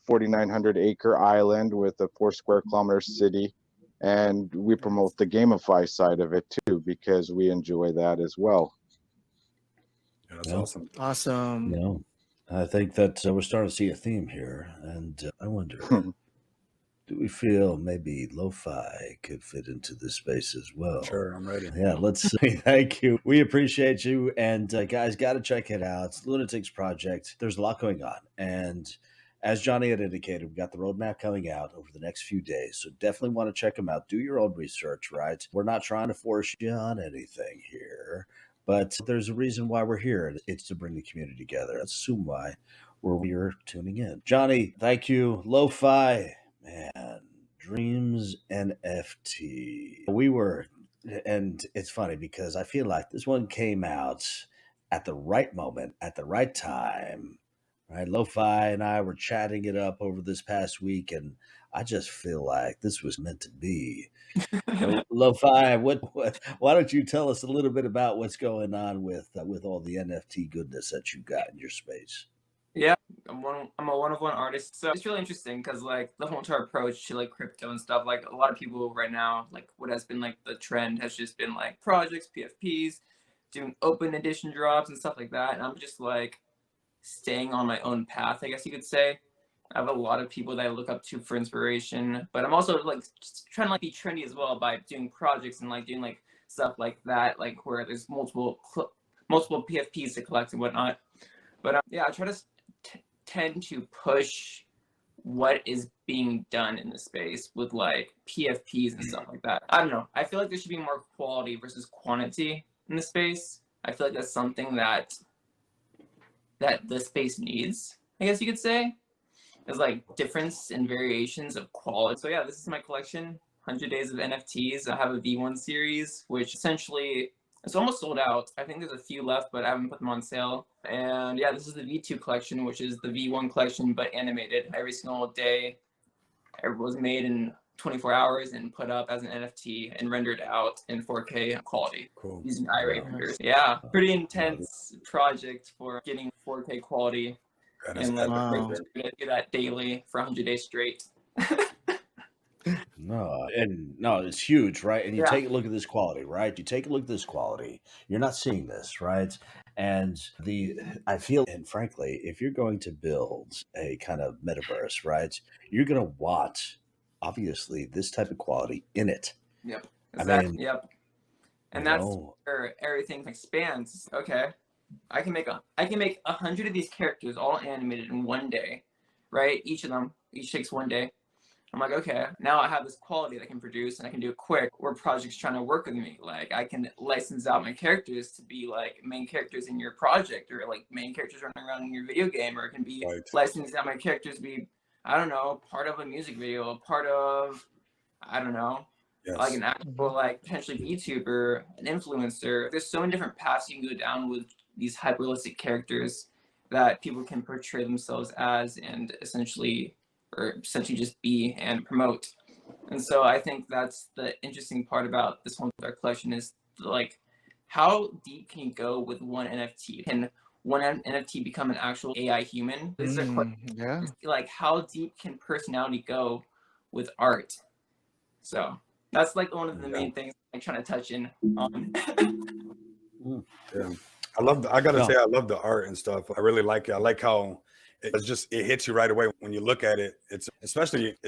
4,900 acre island with a 4 square kilometer city. And we promote the GameFi side of it too, because we enjoy that as well. Yeah, that's awesome. Awesome. No, I think that we're starting to see a theme here, and I wonder, do we feel maybe lo-fi could fit into this space as well? Sure, I'm ready. Yeah, let's see. Thank you. We appreciate you, and guys, got to check it out. It's Lunatics Project. There's a lot going on, and as Johnny had indicated, we got the roadmap coming out over the next few days, so definitely want to check them out. Do your own research, right? We're not trying to force you on anything here. But there's a reason why we're here. It's to bring the community together. That's assume why we're tuning in. Johnny, thank you. Lo-fi, man. Dreamz NFT. And it's funny because I feel like this one came out at the right moment, at the right time, right? Lo-Fi and I were chatting it up over this past week, and I just feel like this was meant to be. Lo-Fi, why don't you tell us a little bit about what's going on with all the NFT goodness that you got in your space? Yeah, I'm a one of one artist, so it's really interesting because like the whole entire approach to like crypto and stuff. Like a lot of people right now, like what has been like the trend has just been like projects, PFPs, doing open edition drops and stuff like that. And I'm just like staying on my own path, I guess you could say. I have a lot of people that I look up to for inspiration, but I'm also like just trying to like be trendy as well by doing projects and like doing like stuff like that, like where there's multiple PFPs to collect and whatnot. But yeah, I try to tend to push what is being done in the space with like PFPs and stuff like that. I don't know. I feel like there should be more quality versus quantity in the space. I feel like that's something that the space needs, I guess you could say. There's like difference and variations of quality. So yeah, this is my collection, 100 Days of NFTs. I have a V1 series, which essentially it's almost sold out. I think there's a few left, but I haven't put them on sale. And yeah, this is the V2 collection, which is the V1 collection, but animated every single day. It was made in 24 hours and put up as an NFT and rendered out in 4K quality using iRay printers. Yeah, pretty intense project for getting 4K quality. And like do that daily for 100 days straight. No, it's huge, right? And you take a look at this quality, right? You take a look at this quality. You're not seeing this, right? And I feel, and frankly, if you're going to build a kind of metaverse, right, you're going to want, obviously, this type of quality in it. Yep. Exactly. I mean, yep. And that's where everything expands. Okay. I can make 100 of these characters all animated in one day, right? Each takes one day. I'm like, okay, now I have this quality that I can produce and I can do it quick. Or projects trying to work with me. Like I can license out my characters to be like main characters in your project or like main characters running around in your video game, or it can be licensing out my characters to be, I don't know, part of a music video, part of, I don't know, like an actual like potentially VTuber, an influencer. There's so many different paths you can go down with these hyper-realistic characters that people can portray themselves as and essentially just be and promote. And so I think that's the interesting part about this whole collection is like, how deep can you go with one NFT? Can one NFT become an actual AI human? Yeah. Like, how deep can personality go with art? So that's like one of the main things I'm trying to touch in on. Yeah. I gotta say, I love the art and stuff. I really like it. I like how it hits you right away when you look at it. It's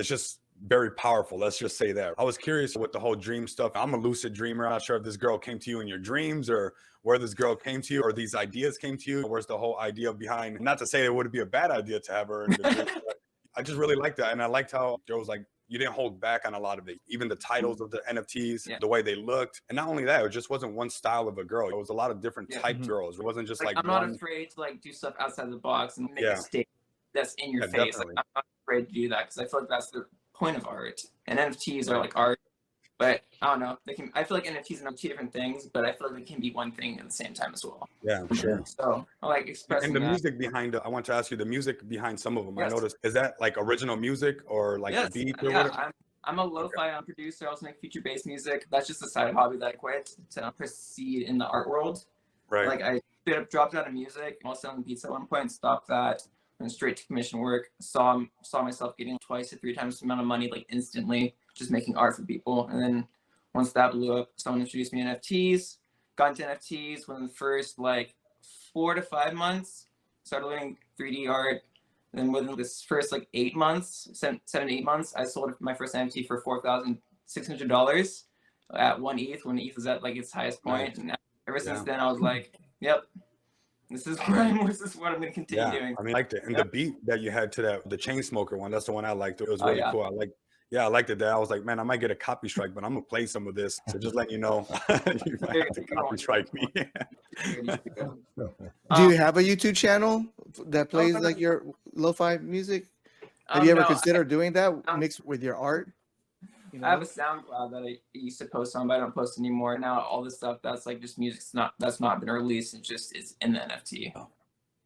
just very powerful. Let's just say that. I was curious with the whole dream stuff. I'm a lucid dreamer. I'm not sure if this girl came to you in your dreams or where this girl came to you or these ideas came to you. Where's the whole idea behind? Not to say it would be a bad idea to have her in the dream, but I just really liked that. And I liked how Joe was like, you didn't hold back on a lot of it, even the titles of the NFTs, the way they looked. And not only that, it just wasn't one style of a girl. It was a lot of different type girls. It wasn't just like I'm not afraid to like do stuff outside the box and make a statement that's in your face. Like, I'm not afraid to do that because I feel like that's the point of art. And NFTs are like art, but I don't know. I feel like NFTs are two different things, but I feel like they can be one thing at the same time as well. Yeah, sure. So I like expressing and the music behind I want to ask you the music behind some of them. I noticed, is that like original music or like the beat or whatever? I'm a lo-fi producer. I also make feature-based music. That's just a side hobby that I quit to proceed in the art world. Right. Like I dropped out of music. I was selling beats at one point, stopped that, went straight to commission work. Saw myself getting 2 to 3 times the amount of money like instantly, just making art for people. And then once that blew up, someone introduced me to NFTs. Got into NFTs within the first like 4 to 5 months. Started learning 3D art. Then within this first like 8 months, 7 to 8 months, I sold my first NFT for $4,600 at 1 ETH when ETH was at like its highest point. And ever since then, I was like, yep, this is what I'm going to continue doing. I mean, I liked it. And the beat that you had to the chain smoker one, that's the one I liked. It was really cool. I liked it. That I was like, man, I might get a copy strike, but I'm gonna play some of this. So just letting you know, you might have to copy strike me. Do you have a YouTube channel that plays like your lo-fi music? Have you ever considered doing that mixed with your art? You know? I have a SoundCloud that I used to post on, but I don't post anymore. Now all this stuff that's like just music that's not been released. It's in the NFT.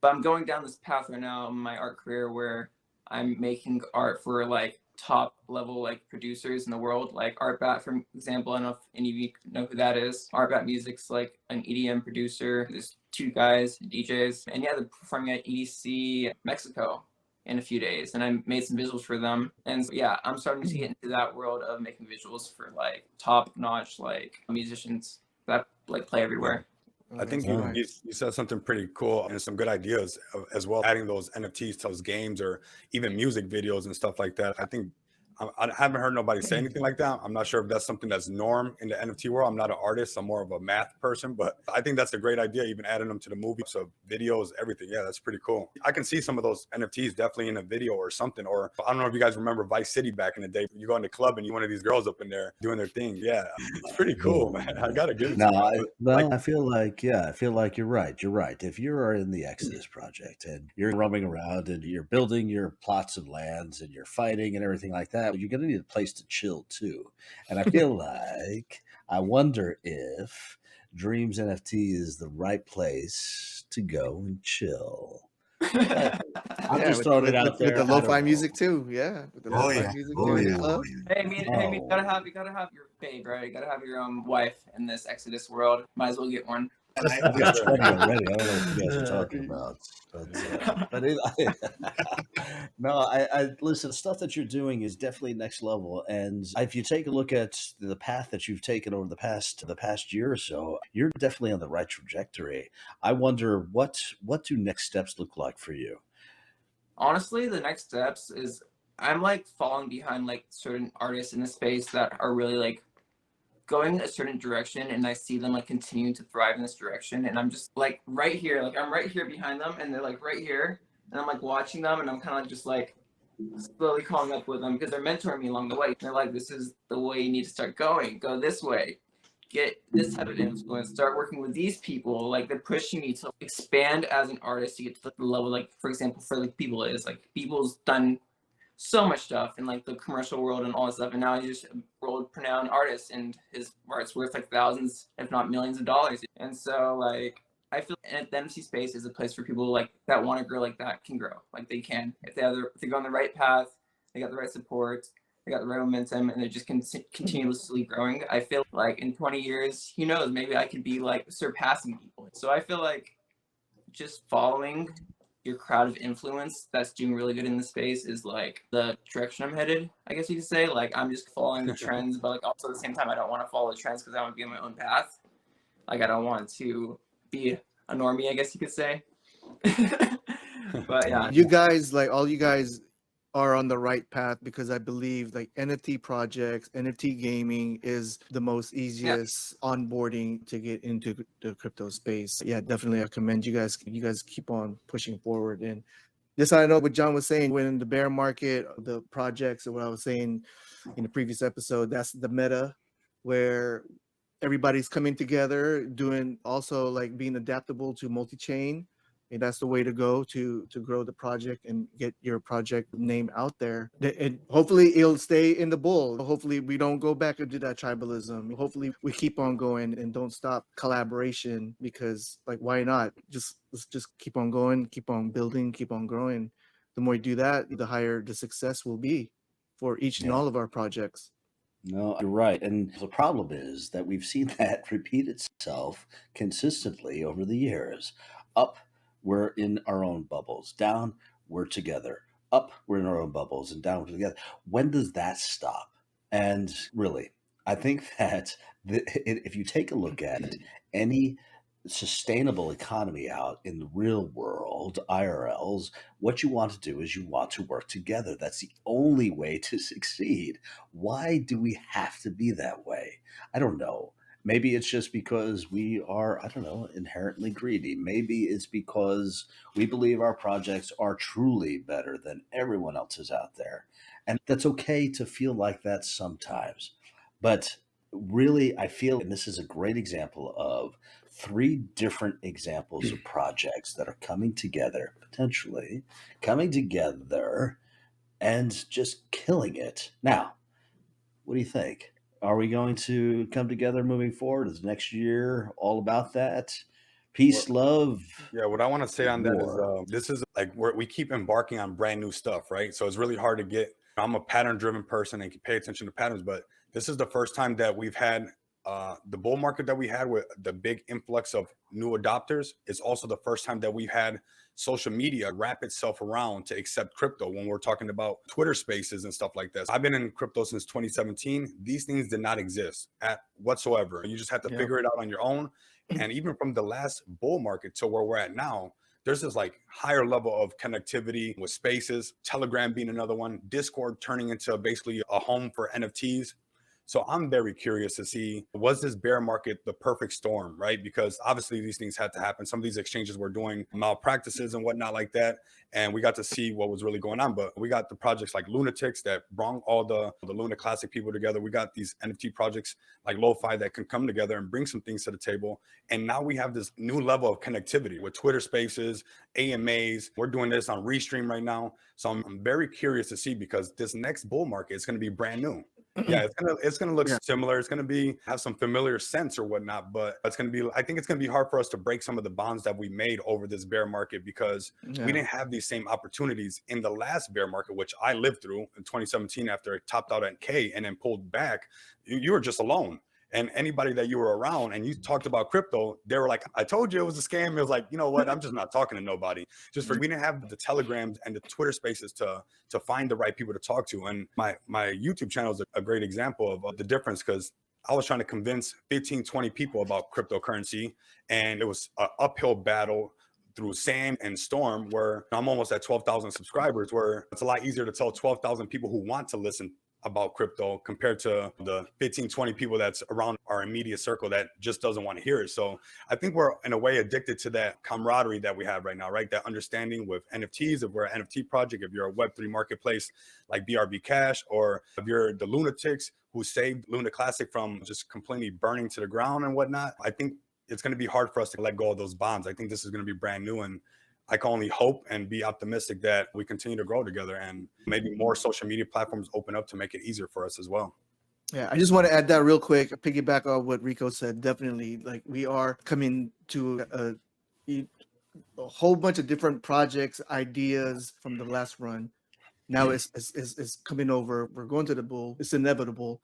But I'm going down this path right now in my art career where I'm making art for like top level like producers in the world, like Artbat, for example. I don't know if any of you know who that is. Artbat Music's like an EDM producer. There's two guys, DJs, and yeah, they're performing at EDC Mexico in a few days, and I made some visuals for them. And so, yeah, I'm starting to get into that world of making visuals for like top notch like musicians that like play everywhere. I think you said something pretty cool and some good ideas as well, adding those NFTs to those games or even music videos and stuff like that. I think I haven't heard nobody say anything like that. I'm not sure if that's something that's norm in the NFT world. I'm not an artist. I'm more of a math person, but I think that's a great idea, even adding them to the movie. So videos, everything. Yeah, that's pretty cool. I can see some of those NFTs definitely in a video or something. Or I don't know if you guys remember Vice City back in the day. You go in the club and you one of these girls up in there doing their thing. Yeah, it's pretty cool, man. I got to give it to you. I feel like you're right. You're right. If you are in the Exodus project and you're roaming around and you're building your plots of lands and you're fighting and everything like that, you're going to need a place to chill too. And I feel like I wonder if Dreamz NFT is the right place to go and chill. I'm just throwing it out there with the lo-fi music too. Yeah, with the lo-fi music too in the club. Hey, you gotta have your babe, right? You gotta have your wife in this Exodus world. Might as well get one. I got 20 already. I don't know what you guys are talking about, no, I listen. The stuff that you're doing is definitely next level, and if you take a look at the path that you've taken over the past year or so, you're definitely on the right trajectory. I wonder what do next steps look like for you? Honestly, the next steps is I'm like following behind like certain artists in the space that are really like going a certain direction, and I see them like continuing to thrive in this direction, and I'm just like right here, like I'm right here behind them, and they're like right here, and I'm like watching them, and I'm kind of just like slowly calling up with them because they're mentoring me along the way. They're like, this is the way you need to start going, go this way, get this type of influence, start working with these people. Like they're pushing me to expand as an artist to get to the level, like for example, for like People is like People's done so much stuff in like the commercial world and all that stuff, and now he's just a world-renowned artist, and his art's worth like thousands, if not millions of dollars. And so like I feel the NFT space is a place for people like that want to grow like that can grow. Like they can if they go on the right path, they got the right support, they got the right momentum, and they're just continuously growing. I feel like in 20 years, who knows, maybe I could be like surpassing people. So I feel like just following your crowd of influence that's doing really good in the space is like the direction I'm headed, I guess you could say. Like I'm just following the trends, but like also at the same time I don't want to follow the trends because I want to be on my own path. Like I don't want to be a normie, I guess you could say. But yeah, you guys, like all you guys are on the right path, because I believe like NFT projects, NFT gaming is the most easiest onboarding to get into the crypto space. Yeah, definitely I commend you guys. You guys keep on pushing forward. And just I know what John was saying, when in the bear market, the projects, and what I was saying in the previous episode, that's the meta where everybody's coming together, doing also like being adaptable to multi-chain. And that's the way to go to grow the project and get your project name out there. And hopefully it'll stay in the bull. Hopefully we don't go back into that tribalism. Hopefully we keep on going and don't stop collaboration, because like why not? Let's just keep on going, keep on building, keep on growing. The more you do that, the higher the success will be for each and all of our projects. No, you're right. And the problem is that we've seen that repeat itself consistently over the years. Up, we're in our own bubbles. Down, we're together. Up, we're in our own bubbles, and down, we're together. When does that stop? And really, I think that if you take a look at any sustainable economy out in the real world, IRLs, what you want to do is you want to work together. That's the only way to succeed. Why do we have to be that way? I don't know. Maybe it's just because we are, I don't know, inherently greedy. Maybe it's because we believe our projects are truly better than everyone else's out there. And that's okay to feel like that sometimes. But really, I feel, and this is a great example of 3 different examples of projects that are coming together, potentially coming together and just killing it. Now, what do you think? Are we going to come together moving forward? Is next year all about that? Peace, love, Yeah, what I want to say on that is war. this is like where we keep embarking on brand new stuff, right? So it's really hard to get. I'm a pattern driven person and can pay attention to patterns, but this is the first time that we've had the bull market that we had with the big influx of new adopters. It's also the first time that we've had social media wrap itself around to accept crypto when we're talking about Twitter spaces and stuff like this. I've been in crypto since 2017. These things did not exist at whatsoever. You just had to Yeah. figure it out on your own. And even from the last bull market to where we're at now, there's this like higher level of connectivity with spaces, Telegram being another one, Discord turning into basically a home for NFTs. So I'm very curious to see, was this bear market the perfect storm, right? Because obviously these things had to happen. Some of these exchanges were doing malpractices and whatnot like that. And we got to see what was really going on. But we got the projects like Lunatics that brought all the Luna Classic people together. We got these NFT projects like Lo-Fi that can come together and bring some things to the table. And now we have this new level of connectivity with Twitter Spaces, AMAs. We're doing this on Restream right now. So I'm very curious to see, because this next bull market is going to be brand new. Yeah, it's gonna look similar. It's gonna have some familiar sense or whatnot, but I think it's gonna be hard for us to break some of the bonds that we made over this bear market, because we didn't have these same opportunities in the last bear market, which I lived through in 2017 after it topped out at K and then pulled back. You were just alone. And anybody that you were around and you talked about crypto, they were like, I told you it was a scam. It was like, you know what? I'm just not talking to nobody. We didn't have the Telegrams and the Twitter spaces to find the right people to talk to. And my YouTube channel is a great example of the difference, because I was trying to convince 15, 20 people about cryptocurrency, and it was an uphill battle through sand and storm, where I'm almost at 12,000 subscribers, where it's a lot easier to tell 12,000 people who want to listen about crypto compared to the 15, 20 people that's around our immediate circle that just doesn't want to hear it. So I think we're in a way addicted to that camaraderie that we have right now, right? That understanding with NFTs. If we're an NFT project, if you're a Web3 marketplace like BRB Cash, or if you're the Lunatics who saved Luna Classic from just completely burning to the ground and whatnot, I think it's going to be hard for us to let go of those bonds. I think this is going to be brand new, and I can only hope and be optimistic that we continue to grow together, and maybe more social media platforms open up to make it easier for us as well. Yeah, I just want to add that real quick, piggyback on what Rico said. Definitely, like, we are coming to a whole bunch of different projects, ideas from the last run. Now it's coming over. We're going to the bull. It's inevitable.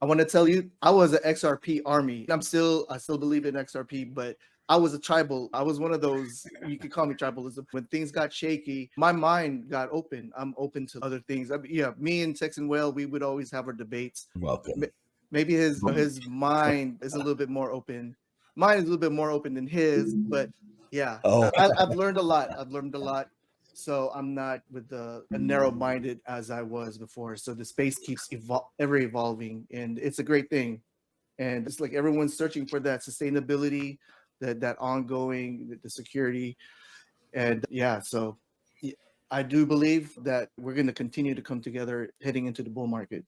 I want to tell you, I was an XRP army. I still believe in XRP, but I was a tribal. I was one of those, you could call me tribalism. When things got shaky, my mind got open. I'm open to other things. Me and Texan Whale, we would always have our debates. Welcome. Maybe his mind is a little bit more open. Mine is a little bit more open than his, but yeah, I've learned a lot. So I'm not with the narrow-minded as I was before. So the space keeps ever evolving, and it's a great thing. And it's like everyone's searching for that sustainability, that ongoing, the security, and so I do believe that we're going to continue to come together heading into the bull market.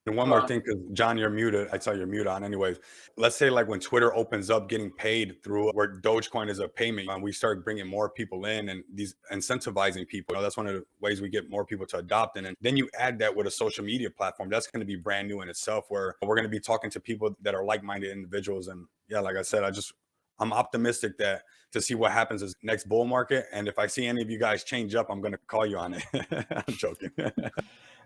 And one more thing, because John, you're muted. I saw you're muted on anyways. Let's say like when Twitter opens up getting paid through where Dogecoin is a payment, and we start bringing more people in and these incentivizing people. That's one of the ways we get more people to adopt. And then you add that with a social media platform. That's going to be brand new in itself, where we're going to be talking to people that are like-minded individuals. And yeah, like I said, I'm optimistic that to see what happens this next bull market. And if I see any of you guys change up, I'm going to call you on it. I'm joking.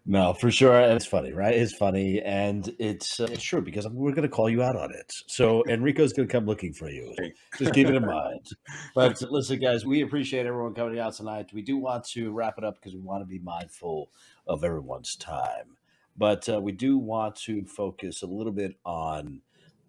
No, for sure. It's funny, right? It's funny. And it's true, because we're going to call you out on it. So Enrico's going to come looking for you. Just keep it in mind. But listen, guys, we appreciate everyone coming out tonight. We do want to wrap it up because we want to be mindful of everyone's time. But we do want to focus a little bit on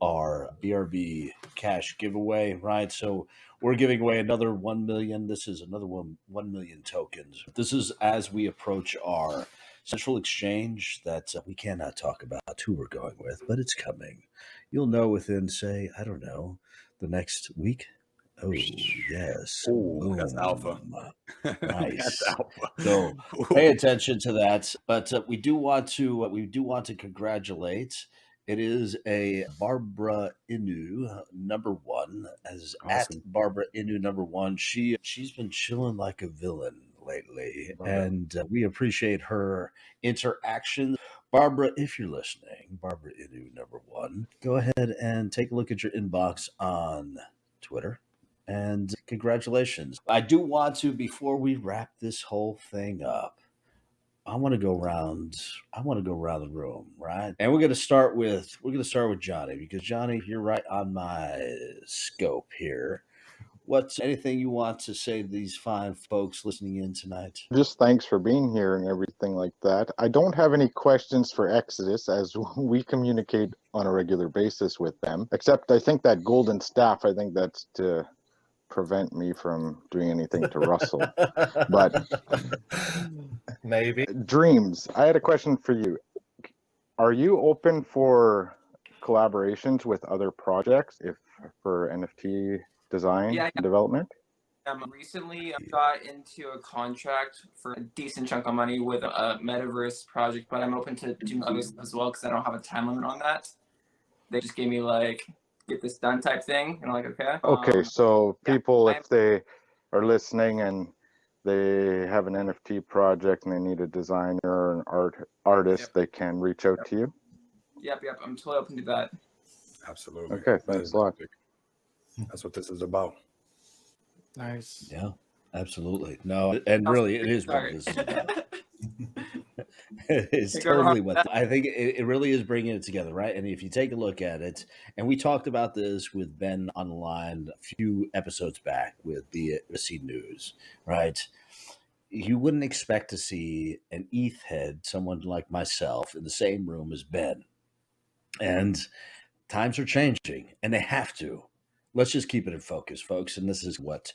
our BRB cash giveaway, right? So we're giving away another 1 million. This is another 1 million tokens. This is as we approach our central exchange that we cannot talk about who we're going with, but it's coming. You'll know within, say, I don't know, the next week. Oh, yes. Ooh, that's alpha. Nice. That's alpha. So pay attention to that. But we do want to congratulate. It is a Barbara Inu #1, as awesome. At Barbara Inu #1. She's been chilling like a villain lately, and we appreciate her interaction. Barbara, if you're listening, Barbara Inu, number one, go ahead and take a look at your inbox on Twitter. And congratulations. I do want to, before we wrap this whole thing up, I want to go around the room, right? And we're gonna start with Johnny, because Johnny, you're right on my scope here. What's anything you want to say to these fine folks listening in tonight? Just thanks for being here and everything like that. I don't have any questions for Exodus, as we communicate on a regular basis with them, except I think that golden staff, I think that's to prevent me from doing anything to Russell. But Maybe. Dreamz, I had a question for you. Are you open for collaborations with other projects for NFT design Yeah. and development? Recently, I got into a contract for a decent chunk of money with a Metaverse project, but I'm open to doing other stuff as well because I don't have a time limit on that. They just gave me like, get this done type thing, and I'm like, okay. Okay, so yeah, people, if they are listening and they have an NFT project and they need a designer or an artist, Yep. they can reach out to you? Yep, I'm totally open to that. Absolutely. Okay, thanks a lot. That's what this is about. Nice. Yeah, absolutely. No, and really, it is what Sorry. it is about. It's Can't go wrong totally with what I think it really is bringing it together, right? And if you take a look at it, and we talked about this with Ben online a few episodes back with the BRB news, right? You wouldn't expect to see an ETH head, someone like myself, in the same room as Ben. And times are changing, and they have to. Let's just keep it in focus, folks. And this is what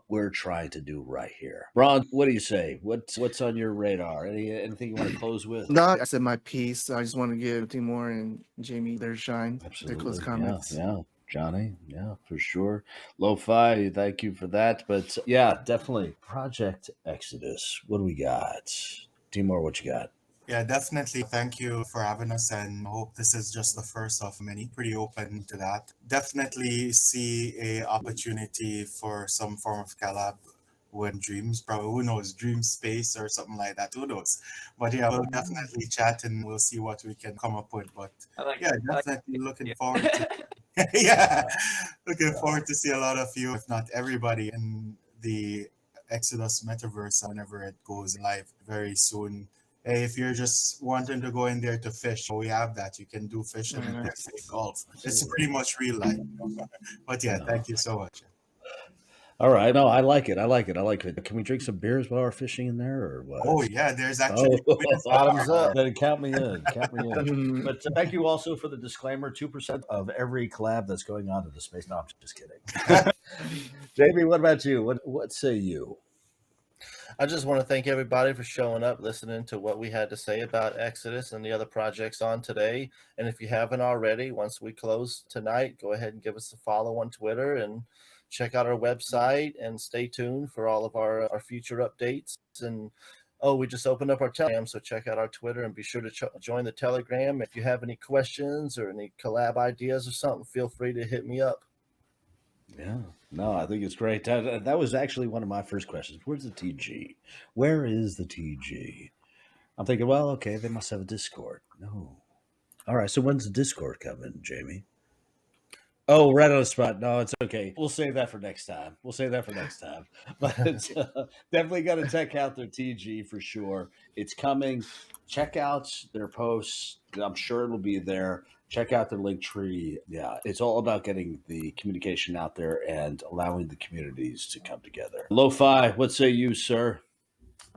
we're trying to do right here. Ron, what do you say? What's on your radar? Anything you want to close with? No, I said my piece. I just want to give Timur and Jamie their shine, their close Absolutely. comments. Yeah. Johnny, yeah, for sure. Lo-Fi, thank you for that. But yeah, definitely. Project Exodus. What do we got? Timur, what you got? Yeah, definitely. Thank you for having us, and hope this is just the first of many. Pretty open to that. Definitely see a opportunity for some form of collab when Dreamz, probably, who knows, Dream Space or something like that, who knows. But yeah, we'll definitely chat and we'll see what we can come up with. But yeah, definitely looking forward to yeah, looking forward to see a lot of you, if not everybody, in the Exodus Metaverse whenever it goes live very soon. Hey, if you're just wanting to go in there to fish, we have that. You can do fishing and then play golf. It's pretty much real life. But yeah, thank you so much. All right. No, I like it. I like it. Can we drink some beers while we're fishing in there, or what? Oh yeah, there's actually Bottoms up. Then count me in. But thank you also for the disclaimer: 2% of every collab that's going on to the space. No, I'm just kidding. Jamie, what about you? What say you? I just want to thank everybody for showing up, listening to what we had to say about Exodus and the other projects on today. And if you haven't already, once we close tonight, go ahead and give us a follow on Twitter and check out our website and stay tuned for all of our future updates. And we just opened up our Telegram, so check out our Twitter and be sure to join the Telegram. If you have any questions or any collab ideas or something, feel free to hit me up. Yeah, no, I think it's great. That was actually one of my first questions. Where's the TG? Where is the TG? I'm thinking, well, okay, they must have a Discord. No. All right, so when's the Discord coming, Jamie? Oh, right on the spot. No, it's okay. We'll save that for next time. But definitely got to check out their TG for sure. It's coming. Check out their posts. I'm sure it'll be there. Check out their link tree. Yeah, it's all about getting the communication out there and allowing the communities to come together. Lo-Fi, what say you, sir?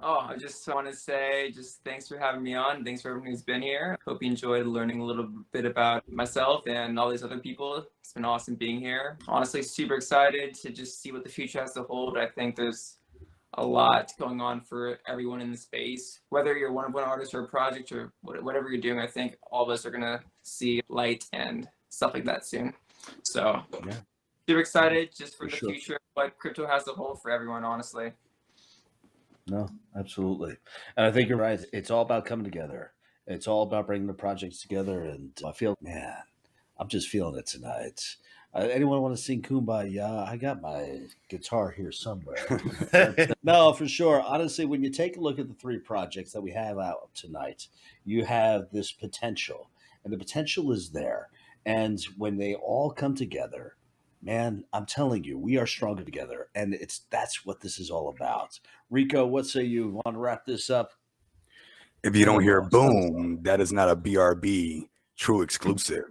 Oh, I just want to say just thanks for having me on. Thanks for everyone who's been here. Hope you enjoyed learning a little bit about myself and all these other people. It's been awesome being here. Honestly, super excited to just see what the future has to hold. I think there's a lot going on for everyone in the space. Whether you're one-of-one artist or a project or whatever you're doing, I think all of us are going to see light and stuff like that soon. So yeah. Super excited just for the future, what crypto has to hold for everyone, honestly. No, absolutely. And I think you're right. It's all about coming together. It's all about bringing the projects together. And I feel, man, I'm just feeling it tonight. Anyone want to sing Kumbaya? I got my guitar here somewhere. No, for sure. Honestly, when you take a look at the three projects that we have out tonight, you have this potential, and the potential is there. And when they all come together, man, I'm telling you, we are stronger together, and that's what this is all about. Rico, what say you? Want to wrap this up? If you don't hear boom, that is not a BRB true exclusive.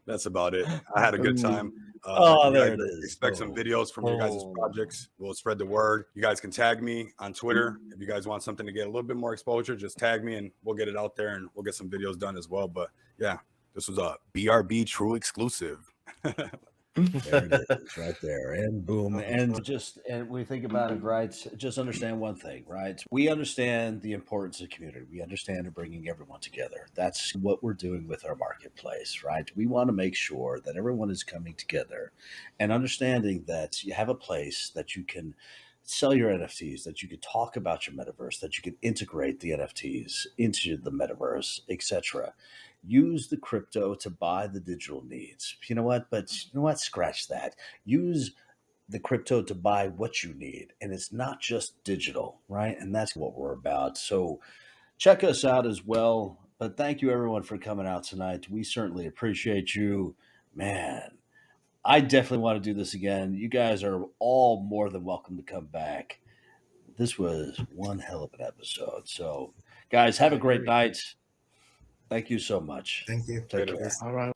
That's about it. I had a good time. There it is. Expect some videos from your guys' projects. We'll spread the word. You guys can tag me on Twitter. If you guys want something to get a little bit more exposure, just tag me and we'll get it out there and we'll get some videos done as well. But yeah, this was a BRB true exclusive. There it is, right there, and boom, and we think about it, right? Just understand one thing, right? We understand the importance of community. We understand bringing everyone together. That's what we're doing with our marketplace, right? We want to make sure that everyone is coming together and understanding that you have a place that you can sell your NFTs, that you can talk about your metaverse, that you can integrate the NFTs into the metaverse, etc. Use the crypto to buy the digital needs. You know what? But you know what? Scratch that. Use the crypto to buy what you need. And it's not just digital, right? And that's what we're about. So check us out as well. But thank you everyone for coming out tonight. We certainly appreciate you. Man, I definitely want to do this again. You guys are all more than welcome to come back. This was one hell of an episode. So guys, have a great night. Thank you so much. Thank you. Take care. All right.